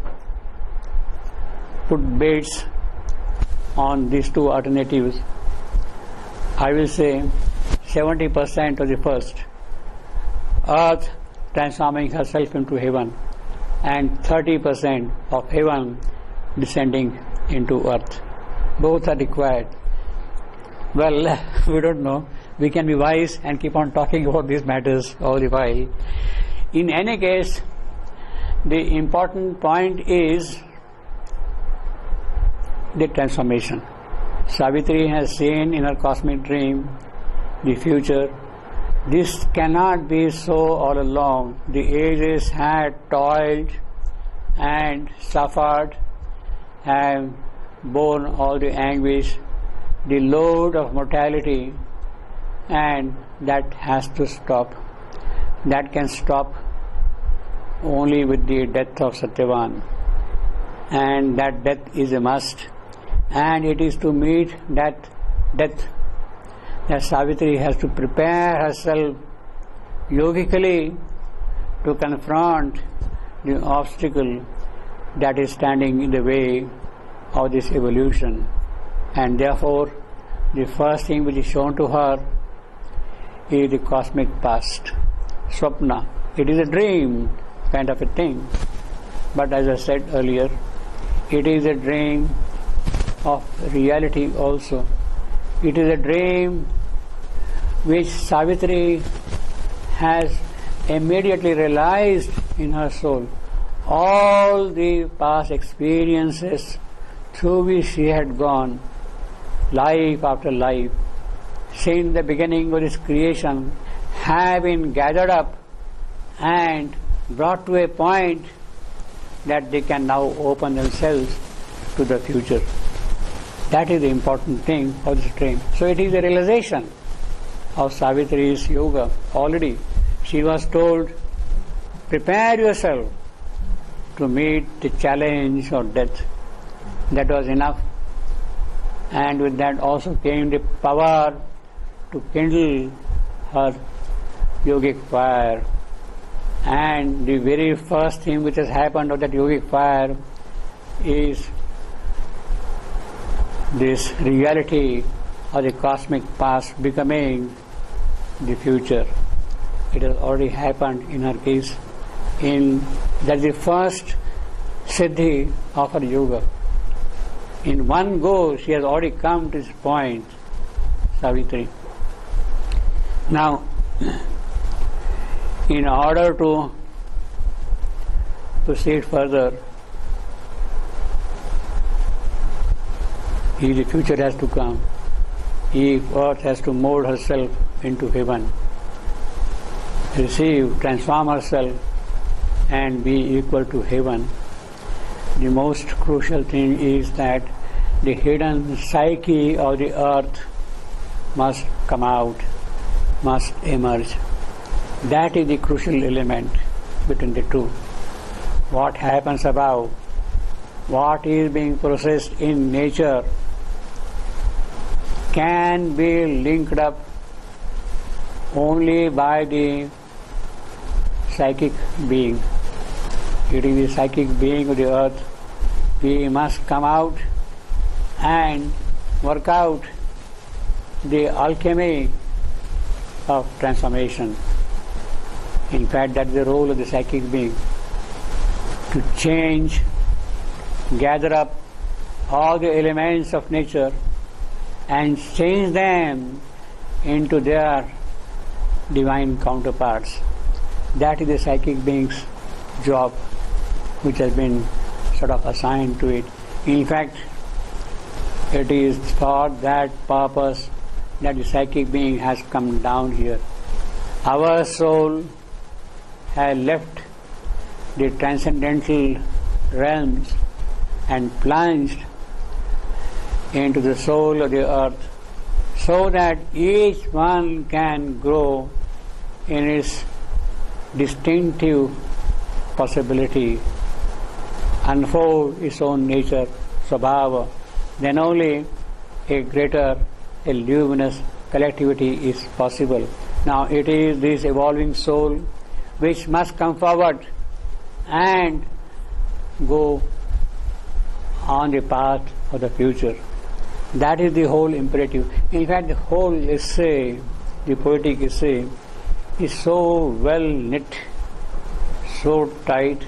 put bets on these two alternatives, I will say 70% of the first, earth transforming herself into heaven, and 30% of heaven descending into earth. Both are required. Well, we don't know. We can be wise and keep on talking about these matters all the while. In any case, the important point is the transformation. Savitri has seen in her cosmic dream the future. This cannot be so all along. The ages had toiled and suffered, have borne all the anguish, the load of mortality, and that has to stop. That can stop only with the death of Satyavan, and that death is a must, and it is to meet that death that Savitri has to prepare herself yogically to confront the obstacle that is standing in the way of this evolution. And therefore the first thing which is shown to her is the cosmic past, Swapna. It is a dream kind of a thing, but as I said earlier, it is a dream of reality also. It is a dream which Savitri has immediately realized in her soul. All the past experiences through which she had gone, life after life, since the beginning of this creation, have been gathered up and brought to a point that they can now open themselves to the future. That is the important thing of this dream. So it is a realization of Savitri's yoga. Already she was told, prepare yourself to meet the challenge of death. That was enough. And with that also came the power to kindle her yogic fire. And the very first thing which has happened of that yogic fire is this reality of the cosmic past becoming the future. It has already happened in her case. That's the first siddhi of her yoga. In one go, she has already come to this point, Savitri. Now, in order to proceed further, the future has to come. Earth has to mold herself into heaven, transform herself and be equal to heaven. The most crucial thing is that the hidden psyche of the earth must come out, must emerge. That is the crucial element between the two. What happens above, what is being processed in nature, can be linked up only by the psychic being. It is the psychic being of the earth. We must come out and work out the alchemy of transformation. In fact, that is the role of the psychic being, to change, gather up all the elements of nature and change them into their divine counterparts. That is the psychic being's job, which has been sort of assigned to it. In fact, it is for that purpose that the psychic being has come down here. Our soul has left the transcendental realms and plunged into the soul of the earth, so that each one can grow in its distinctive possibility, unfold its own nature, svabhava. Then only a greater, a luminous collectivity is possible. Now it is this evolving soul which must come forward and go on the path of the future. That is the whole imperative. In fact, the whole essay, the poetic essay, is so well knit, so tight,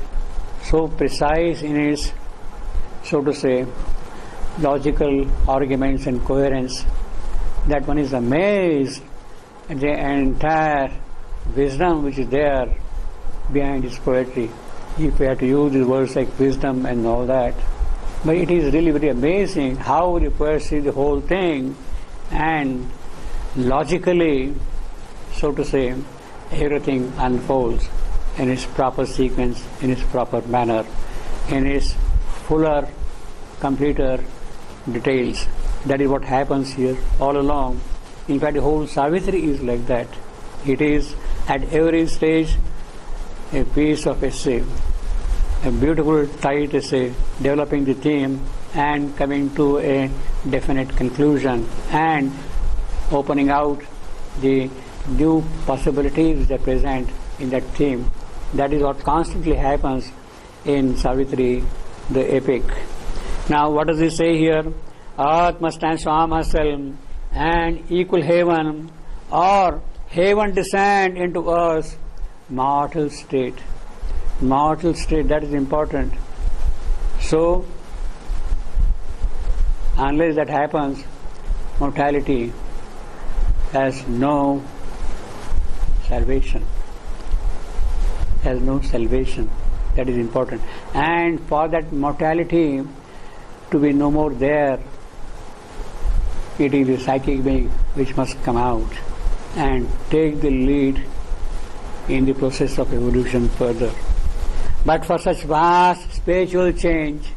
so precise in its, so to say, logical arguments and coherence, that one is amazed at the entire wisdom which is there behind its poetry. If we have to use these words like wisdom and all that. But it is really very amazing how the poet sees the whole thing, and logically, so to say, everything unfolds in its proper sequence, in its proper manner, in its fuller, completer details. That is what happens here all along. In fact, the whole Savitri is like that. It is at every stage a piece of essay, a beautiful tight essay, developing the theme and coming to a definite conclusion and opening out the new possibilities that present in that theme. That is what constantly happens in Savitri, the epic. Now what does he say here? Earth must transform herself and equal heaven, or heaven descend into earth's mortal state. Mortal state, that is important. So, unless that happens, mortality has no salvation. Has no salvation. That is important. And for that mortality to be no more there, it is the psychic being which must come out and take the lead in the process of evolution further. But for such vast spiritual change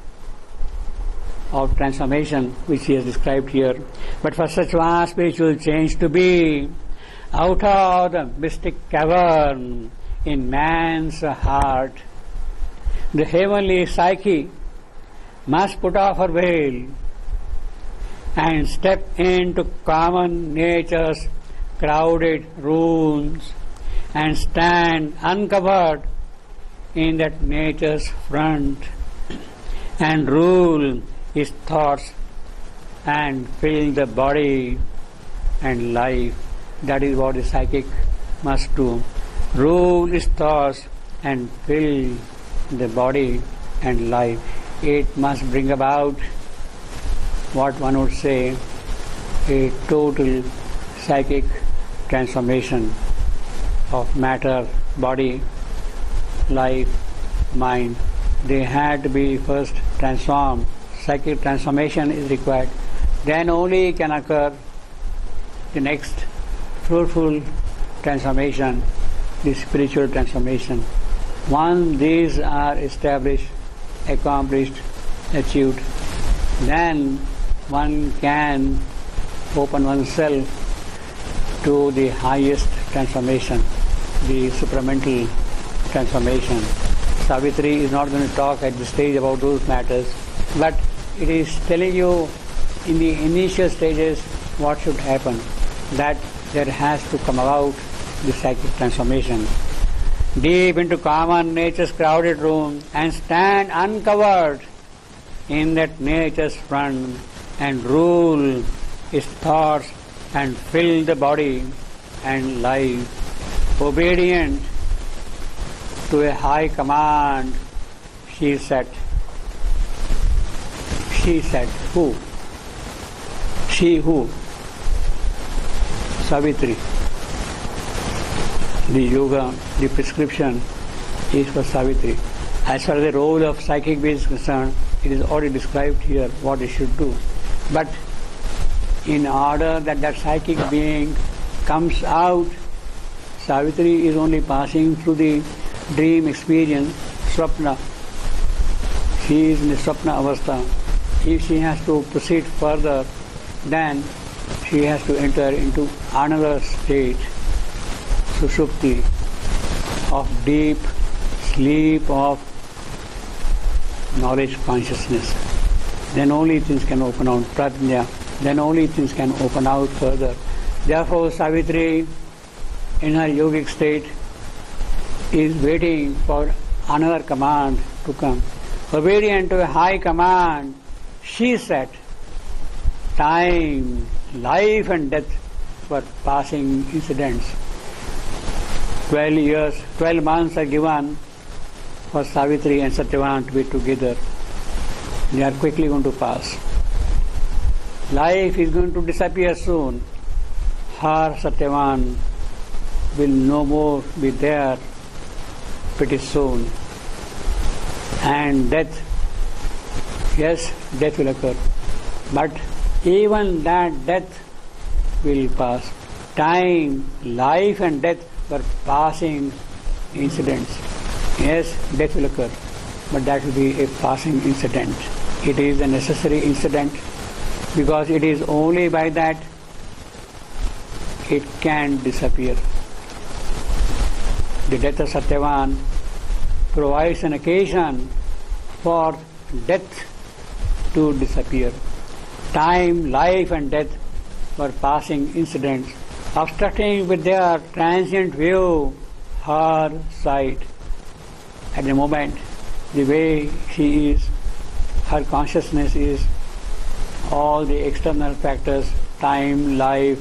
of transformation which he has described here, but for such vast spiritual change to be out of the mystic cavern in man's heart, the heavenly psyche must put off her veil and step into common nature's crowded rooms and stand uncovered in that nature's front and rule his thoughts and fill the body and life. That is what the psychic must do. Rule his thoughts and fill the body and life. It must bring about what one would say a total psychic transformation of matter, body, life, mind. They had to be first transformed. Psychic transformation is required. Then only can occur the next fruitful transformation, the spiritual transformation. Once these are established, accomplished, achieved, then one can open oneself to the highest transformation, the supramental transformation. Savitri is not going to talk at this stage about those matters, but it is telling you in the initial stages what should happen, that there has to come about the psychic transformation. Deep into common nature's crowded room and stand uncovered in that nature's front and rule its thoughts and fill the body and life. Obedient to a high command, she said. She said, who? She who? Savitri. The yoga, the prescription is for Savitri. As far as the role of psychic being is concerned, it is already described here what it should do. But in order that that psychic being comes out, Savitri is only passing through the dream experience, swapna. She is in the swapna avastha. If she has to proceed further, then she has to enter into another state, sushupti, of deep sleep of knowledge consciousness. Then only things can open out, prajna. Then only things can open out further. Therefore, Savitri, in her yogic state, is waiting for another command to come. Obedient to a high command, she said, time, life and death were passing incidents. 12 months are given for Savitri and Satyavan to be together. They are quickly going to pass. Life is going to disappear soon. Her Satyavan will no more be there pretty soon. And death, yes, death will occur. But even that death will pass. Time, life and death were passing incidents. Yes, death will occur, but that will be a passing incident. It is a necessary incident because it is only by that it can disappear. The death of Satyavan provides an occasion for death to disappear. Time, life and death were passing incidents, obstructing with their transient view her sight. At the moment, the way she is, her consciousness is, all the external factors, time, life,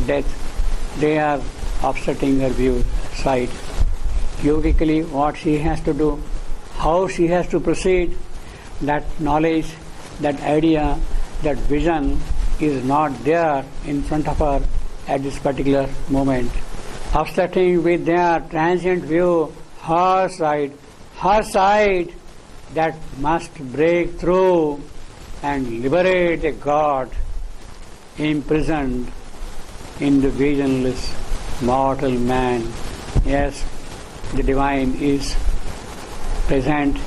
death, they are obstructing her view, sight. Yogically, what she has to do, how she has to proceed, that knowledge, that idea, that vision is not there in front of her at this particular moment. Obstructing with their transient view her side that must break through and liberate a God imprisoned in the visionless mortal man. Yes, the divine is present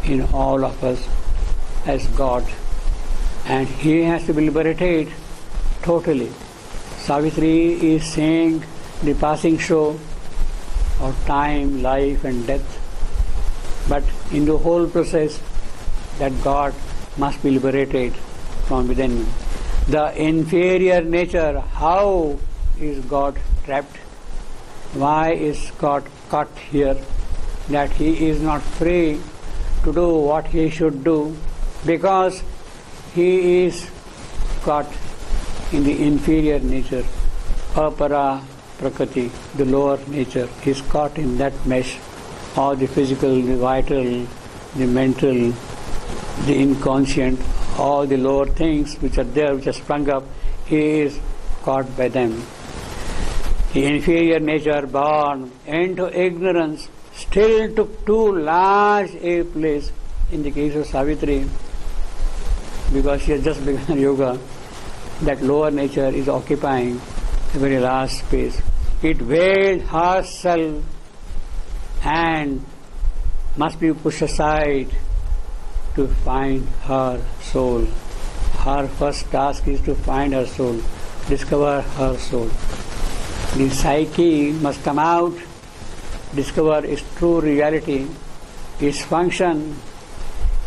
in all of us as God, and he has to be liberated totally. Savitri is saying the passing show of time, life and death, but in the whole process that God must be liberated from within. The inferior nature, how is God trapped? Why is God caught here? That he is not free to do what he should do, because he is caught in the inferior nature, apara prakriti, the lower nature. He is caught in that mesh, all the physical, the vital, the mental, the inconscient, all the lower things which are there, which are sprung up, he is caught by them. The inferior nature, born into ignorance, still took too large a place in the case of Savitri, because she has just begun yoga. That lower nature is occupying a very large space. It veiled herself and must be pushed aside to find her soul. Her first task is to find her soul, discover her soul. The psyche must come out, discover its true reality, its function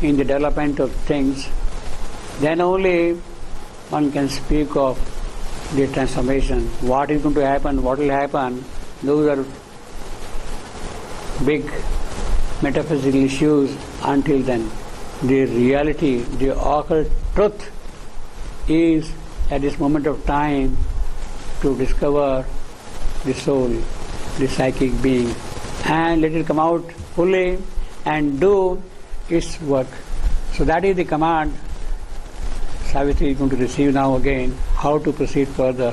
in the development of things. Then only one can speak of the transformation. What is going to happen, what will happen, those are big metaphysical issues until then. The reality, the occult truth is at this moment of time to discover the soul, the psychic being, and let it come out fully and do its work. So that is the command Savitri is going to receive now again, how to proceed further.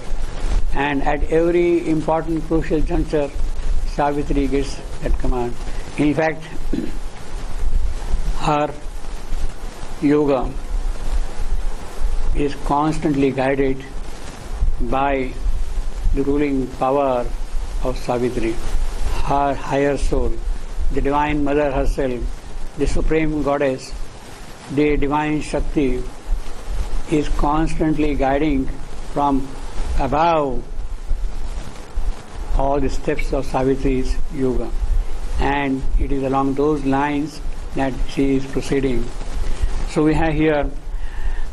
And at every important crucial juncture, Savitri gets that command. In fact, her yoga is constantly guided by the ruling power of Savitri, her higher soul, the Divine Mother herself, the Supreme Goddess, the Divine Shakti is constantly guiding from above all the steps of Savitri's yoga. And it is along those lines that she is proceeding. So we have here,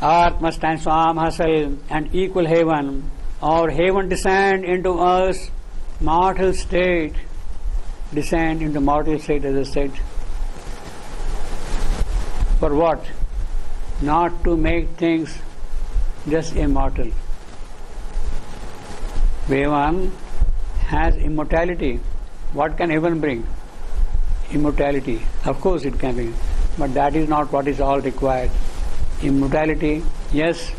earth must transform herself and equal heaven, or heaven descend into earth's mortal state. Descend into mortal state, as I said. For what? Not to make things just immortal. Heaven has immortality. What can heaven bring? Immortality. Of course it can bring, but that is not what is all required. Immortality, yes,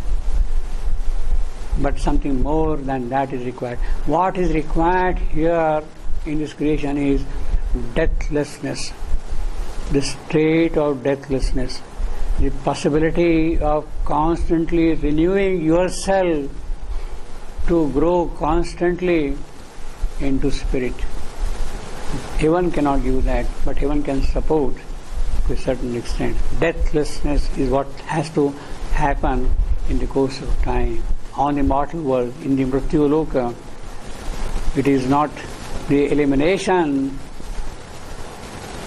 but something more than that is required. What is required here in this creation is deathlessness, the state of deathlessness, the possibility of constantly renewing yourself to grow constantly into spirit. Heaven cannot give that, but heaven can support to a certain extent. Deathlessness is what has to happen in the course of time. On the mortal world, in the Mrityu Loka, it is not the elimination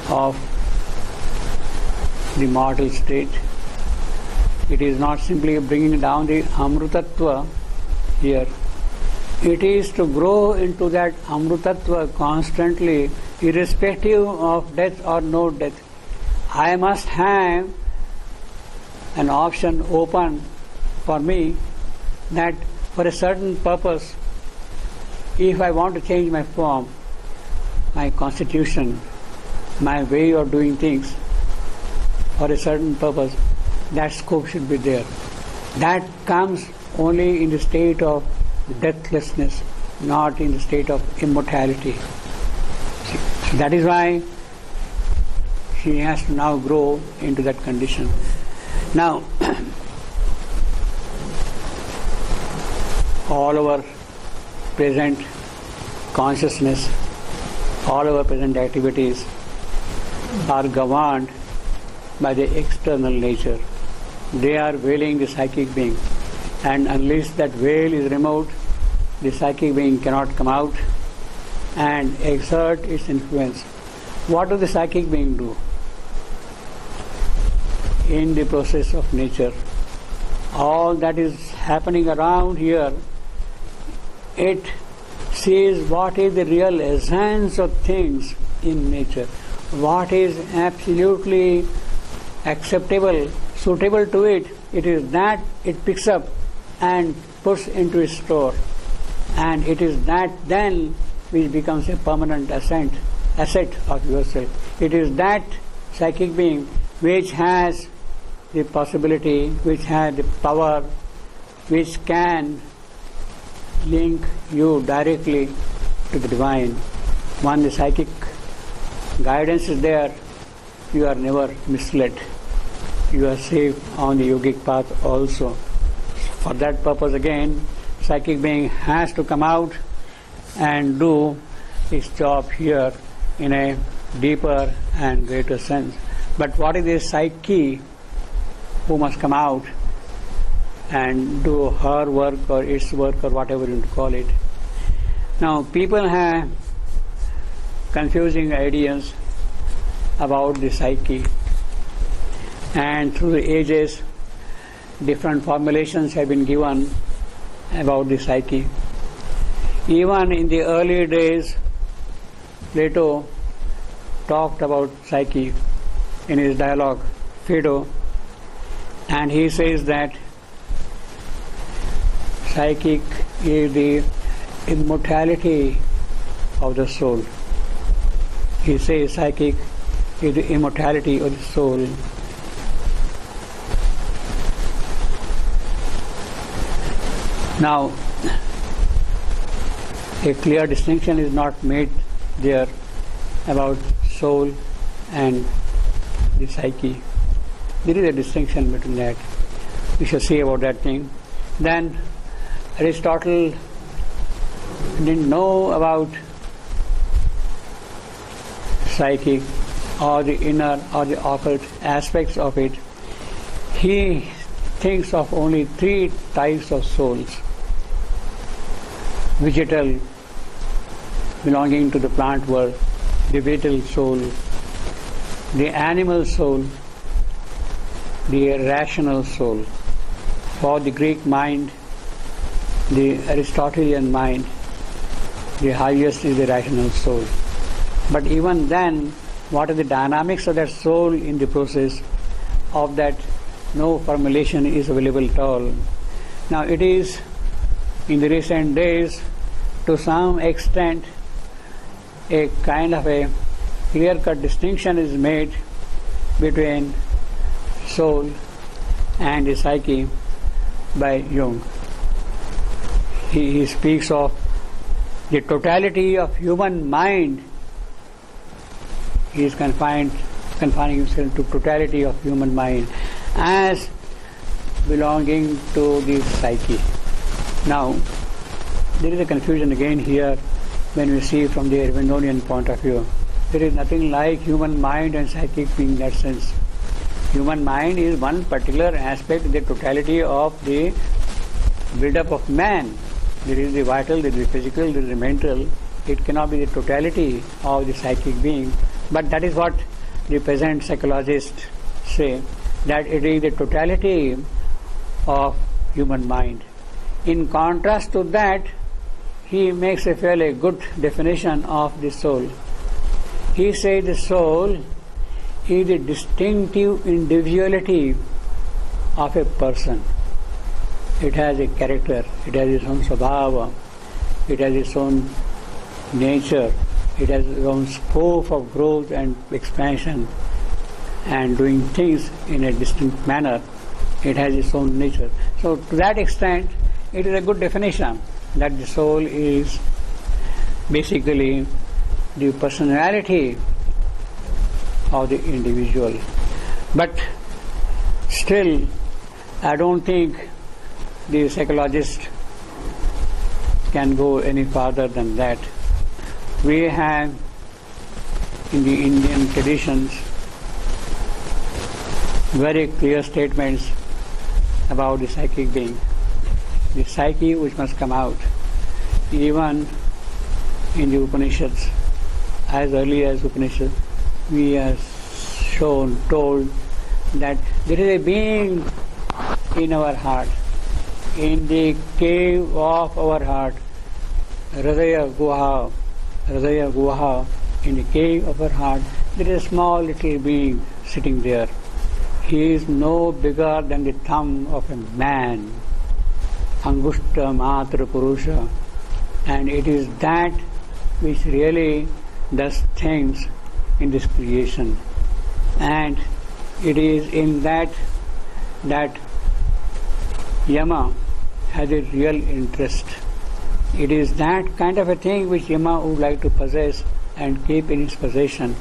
of the mortal state. It is not simply bringing down the Amrutattva here. It is to grow into that Amrutattva constantly, irrespective of death or no death. I must have an option open for me that for a certain purpose, if I want to change my form, my constitution, my way of doing things for a certain purpose, that scope should be there. That comes only in the state of deathlessness, not in the state of immortality. So that is why she has to now grow into that condition. Now, all our present consciousness, all our present activities are governed by the external nature. They are veiling the psychic being, and unless that veil is removed, the psychic being cannot come out and exert its influence. What does the psychic being do? In the process of nature, all that is happening around here, it sees what is the real essence of things in nature, what is absolutely acceptable, suitable to it. It is that it picks up and puts into its store, and it is that then which becomes a permanent asset of yourself. It is that psychic being which has the possibility, which has the power, which can link you directly to the divine. When the psychic guidance is there, you are never misled. You are safe on the yogic path also. For that purpose again, psychic being has to come out and do its job here in a deeper and greater sense. But what is the psyche who must come out and do her work or its work or whatever you call it? Now, people have confusing ideas about the psyche, and through the ages different formulations have been given about the psyche. Even in the early days, Plato talked about psyche in his dialogue Phaedo, and he says that psychic is the immortality of the soul. He says psychic is the immortality of the soul. Now, a clear distinction is not made there about soul and the psyche. There is a distinction between that. We shall see about that thing. Then Aristotle didn't know about psychic or the inner or the occult aspects of it. He thinks of only three types of souls: vegetal, belonging to the plant world, the vegetal soul, the animal soul, the rational soul. For the Greek mind, the Aristotelian mind, the highest is the rational soul. But even then, what are the dynamics of that soul in the process of that? No formulation is available at all. Now it is in the recent days, to some extent, a kind of a clear-cut distinction is made between soul and the psyche by Jung. He speaks of the totality of human mind. He is confining himself to totality of human mind as belonging to the psyche. Now, there is a confusion again here when we see from the Arvindonian point of view. There is nothing like human mind and psychic being in that sense. Human mind is one particular aspect, the totality of the build-up of man. There is the vital, there is the physical, there is the mental. It cannot be the totality of the psychic being. But that is what the present psychologists say, that it is the totality of human mind. In contrast to that, he makes a fairly good definition of the soul. He says the soul is the distinctive individuality of a person. It has a character, it has its own svabhava, it has its own nature, it has its own scope of growth and expansion and doing things in a distinct manner. It has its own nature. So to that extent, it is a good definition that the soul is basically the personality of the individual. But still, I don't think the psychologist can go any farther than that. We have in the Indian traditions very clear statements about the psychic being. The psyche which must come out. Even in the Upanishads, as early as Upanishads, we are told that there is a being in our heart, in the cave of our heart, Hridaya Guha, in the cave of our heart, there is a small little being sitting there. He is no bigger than the thumb of a man, Angushta Matra Purusha, and it is that which really does things in this creation. And it is in that Yama has a real interest. It is that kind of a thing which Yama would like to possess and keep in his possession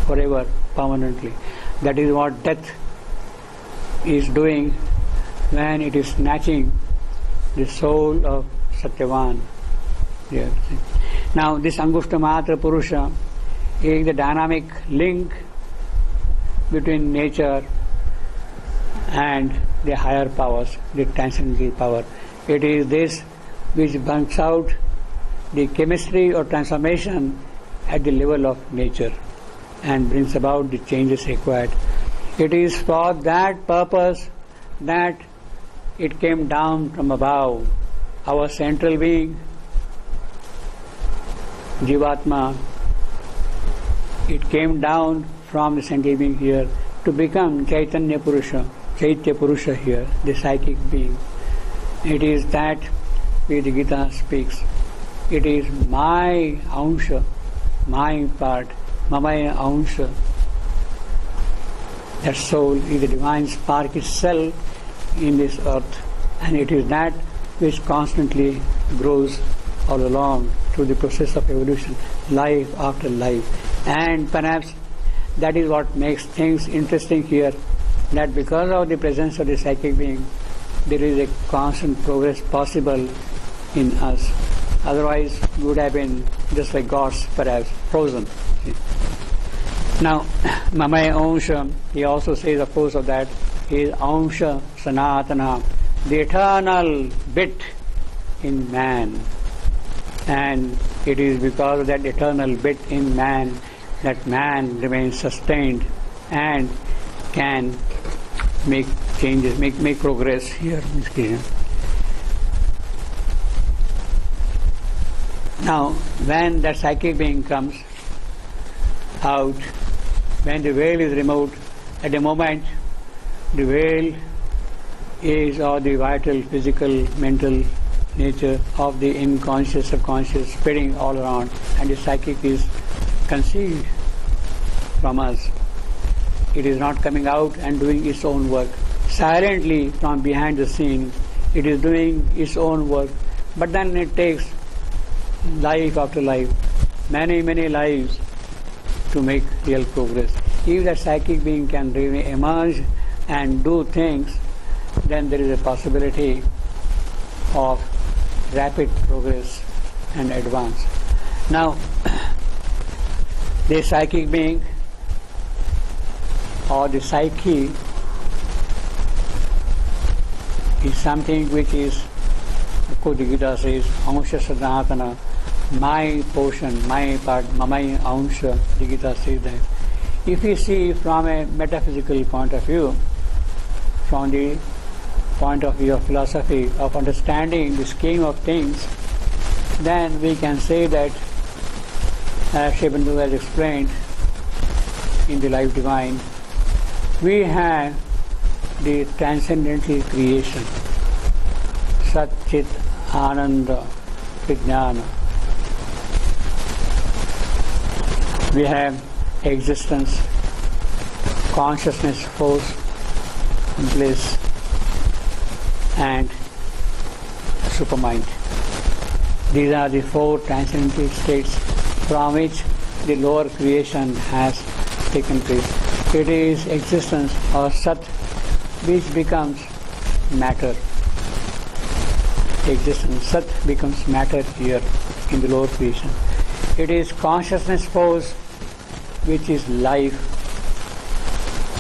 forever, permanently. That is what death is doing when it is snatching the soul of Satyavan. Now this Angushta Matra Purusha is the dynamic link between nature and the higher powers, the transcendental power. It is this which brings out the chemistry or transformation at the level of nature and brings about the changes required. It is for that purpose that it came down from above. Our central being, Jivatma, it came down from the central being here to become Chaitanya Purusha, Chaitya Purusha here, the psychic being. It is that which the Gita speaks. It is my ansha, my part, mamaya ansha. That soul is the divine spark itself in this earth, and it is that which constantly grows all along through the process of evolution, life after life. And perhaps that is what makes things interesting here, that because of the presence of the psychic being, there is a constant progress possible in us. Otherwise, we would have been just like gods, perhaps, frozen. Now, Mamaya Ansha, he also says, of course, of that, he is Ansha Sanatana, the eternal bit in man. And it is because of that eternal bit in man that man remains sustained and can make changes, make progress here in this creation. Now, when that psychic being comes out, when the veil is removed, at the moment the veil is of the vital, physical, mental nature of the unconscious, subconscious spreading all around, and the psychic is concealed from us. It is not coming out and doing its own work. Silently from behind the scene, it is doing its own work, but then it takes life after life, many, many lives to make real progress. If that psychic being can really emerge and do things, then there is a possibility of rapid progress and advance. Now, the psychic being or the psyche is something which is, of course, the Gita says, Ansha Sadhanatana, my portion, my part, mamai ansha, the Gita says that. If we see from a metaphysical point of view, from the point of view of philosophy, of understanding the scheme of things, then we can say that, as Sri Aurobindo has explained in the Life Divine, we have the transcendental creation, Sat Chit Ananda Vijnana. We have existence, consciousness, force, bliss, and supermind. These are the four transcendental states from which the lower creation has taken place. It is existence or Sat which becomes matter. Existence, Sat becomes matter here in the lower creation. It is consciousness force which is life.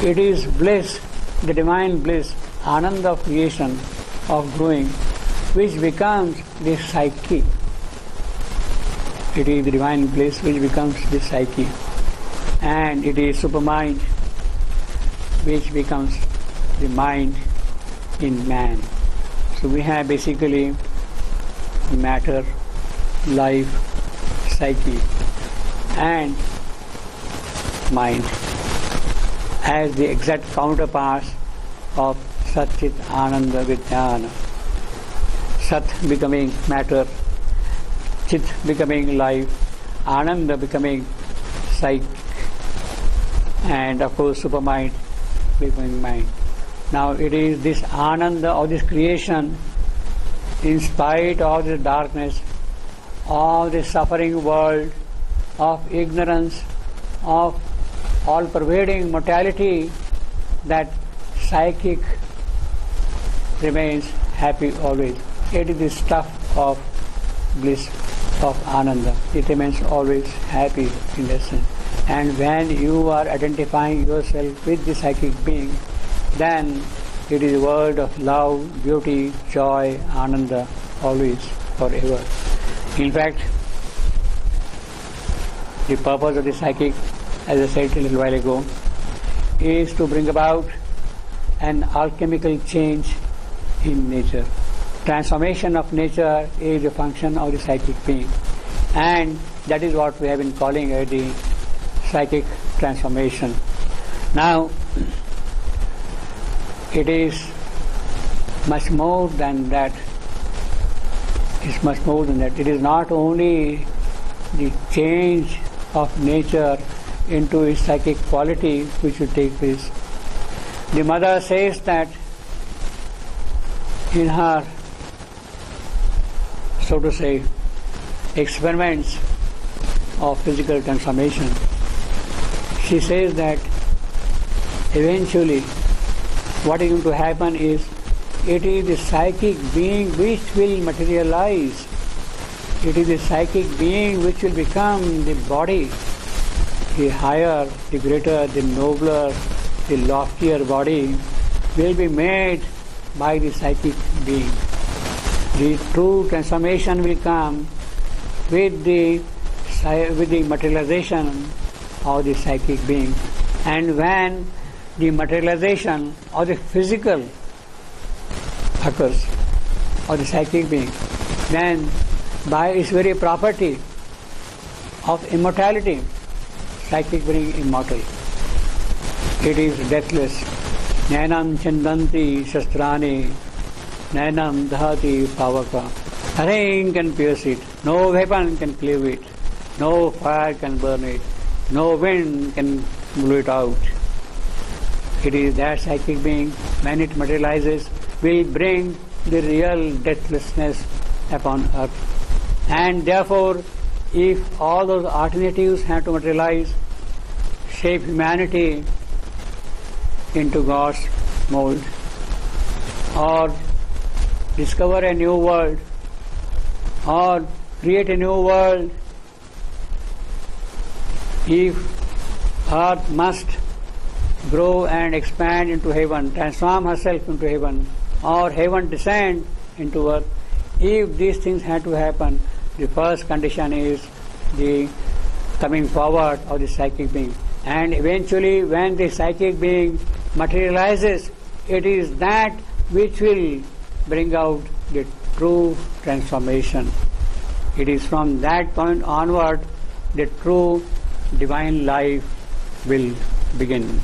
It is bliss, the divine bliss, Ananda of creation, of growing, which becomes the psyche. It is the divine bliss which becomes the psyche. And it is supermind which becomes the mind in man. So we have basically matter, life, psyche and mind as the exact counterparts of Sat Chit Ananda Vijnana. Sat becoming matter, Chit becoming life, Ananda becoming psyche, and of course supermind becoming mind. Now it is this Ananda of this creation, in spite of this darkness, of this suffering world, of ignorance, of all-pervading mortality, that psychic remains happy always. It is the stuff of bliss, of Ananda. It remains always happy in that sense. And when you are identifying yourself with the psychic being, then it is a world of love, beauty, joy, Ananda, always, forever. In fact, the purpose of the psychic, as I said a little while ago, is to bring about an alchemical change in nature. Transformation of nature is a function of the psychic being, and that is what we have been calling the psychic transformation. Now, it is much more than that. It's much more than that. It is not only the change of nature into its psychic quality which will take place. The mother says that in her, so to say, experiments of physical transformation, she says that eventually what is going to happen is, it is the psychic being which will materialize. It is the psychic being which will become the body, the higher, the greater, the nobler, the loftier body will be made by the psychic being. The true transformation will come with the materialization of the psychic being. And when the materialization of the physical occurs, of the psychic being, then by its very property of immortality, psychic being immortal. It is deathless. Nainam chandanti shastrani, nainam dhati pavaka. Nothing can pierce it. No weapon can cleave it. No fire can burn it. No wind can blow it out. It is that psychic being, when it materializes, will bring the real deathlessness upon earth. And therefore, if all those alternatives have to materialize, shape humanity into God's mold, or discover a new world, or create a new world, if earth must grow and expand into heaven, transform herself into heaven, or heaven descend into earth, if these things have to happen, the first condition is the coming forward of the psychic being. And eventually, when the psychic being materializes, it is that which will bring out the true transformation. It is from that point onward the true divine life will begin.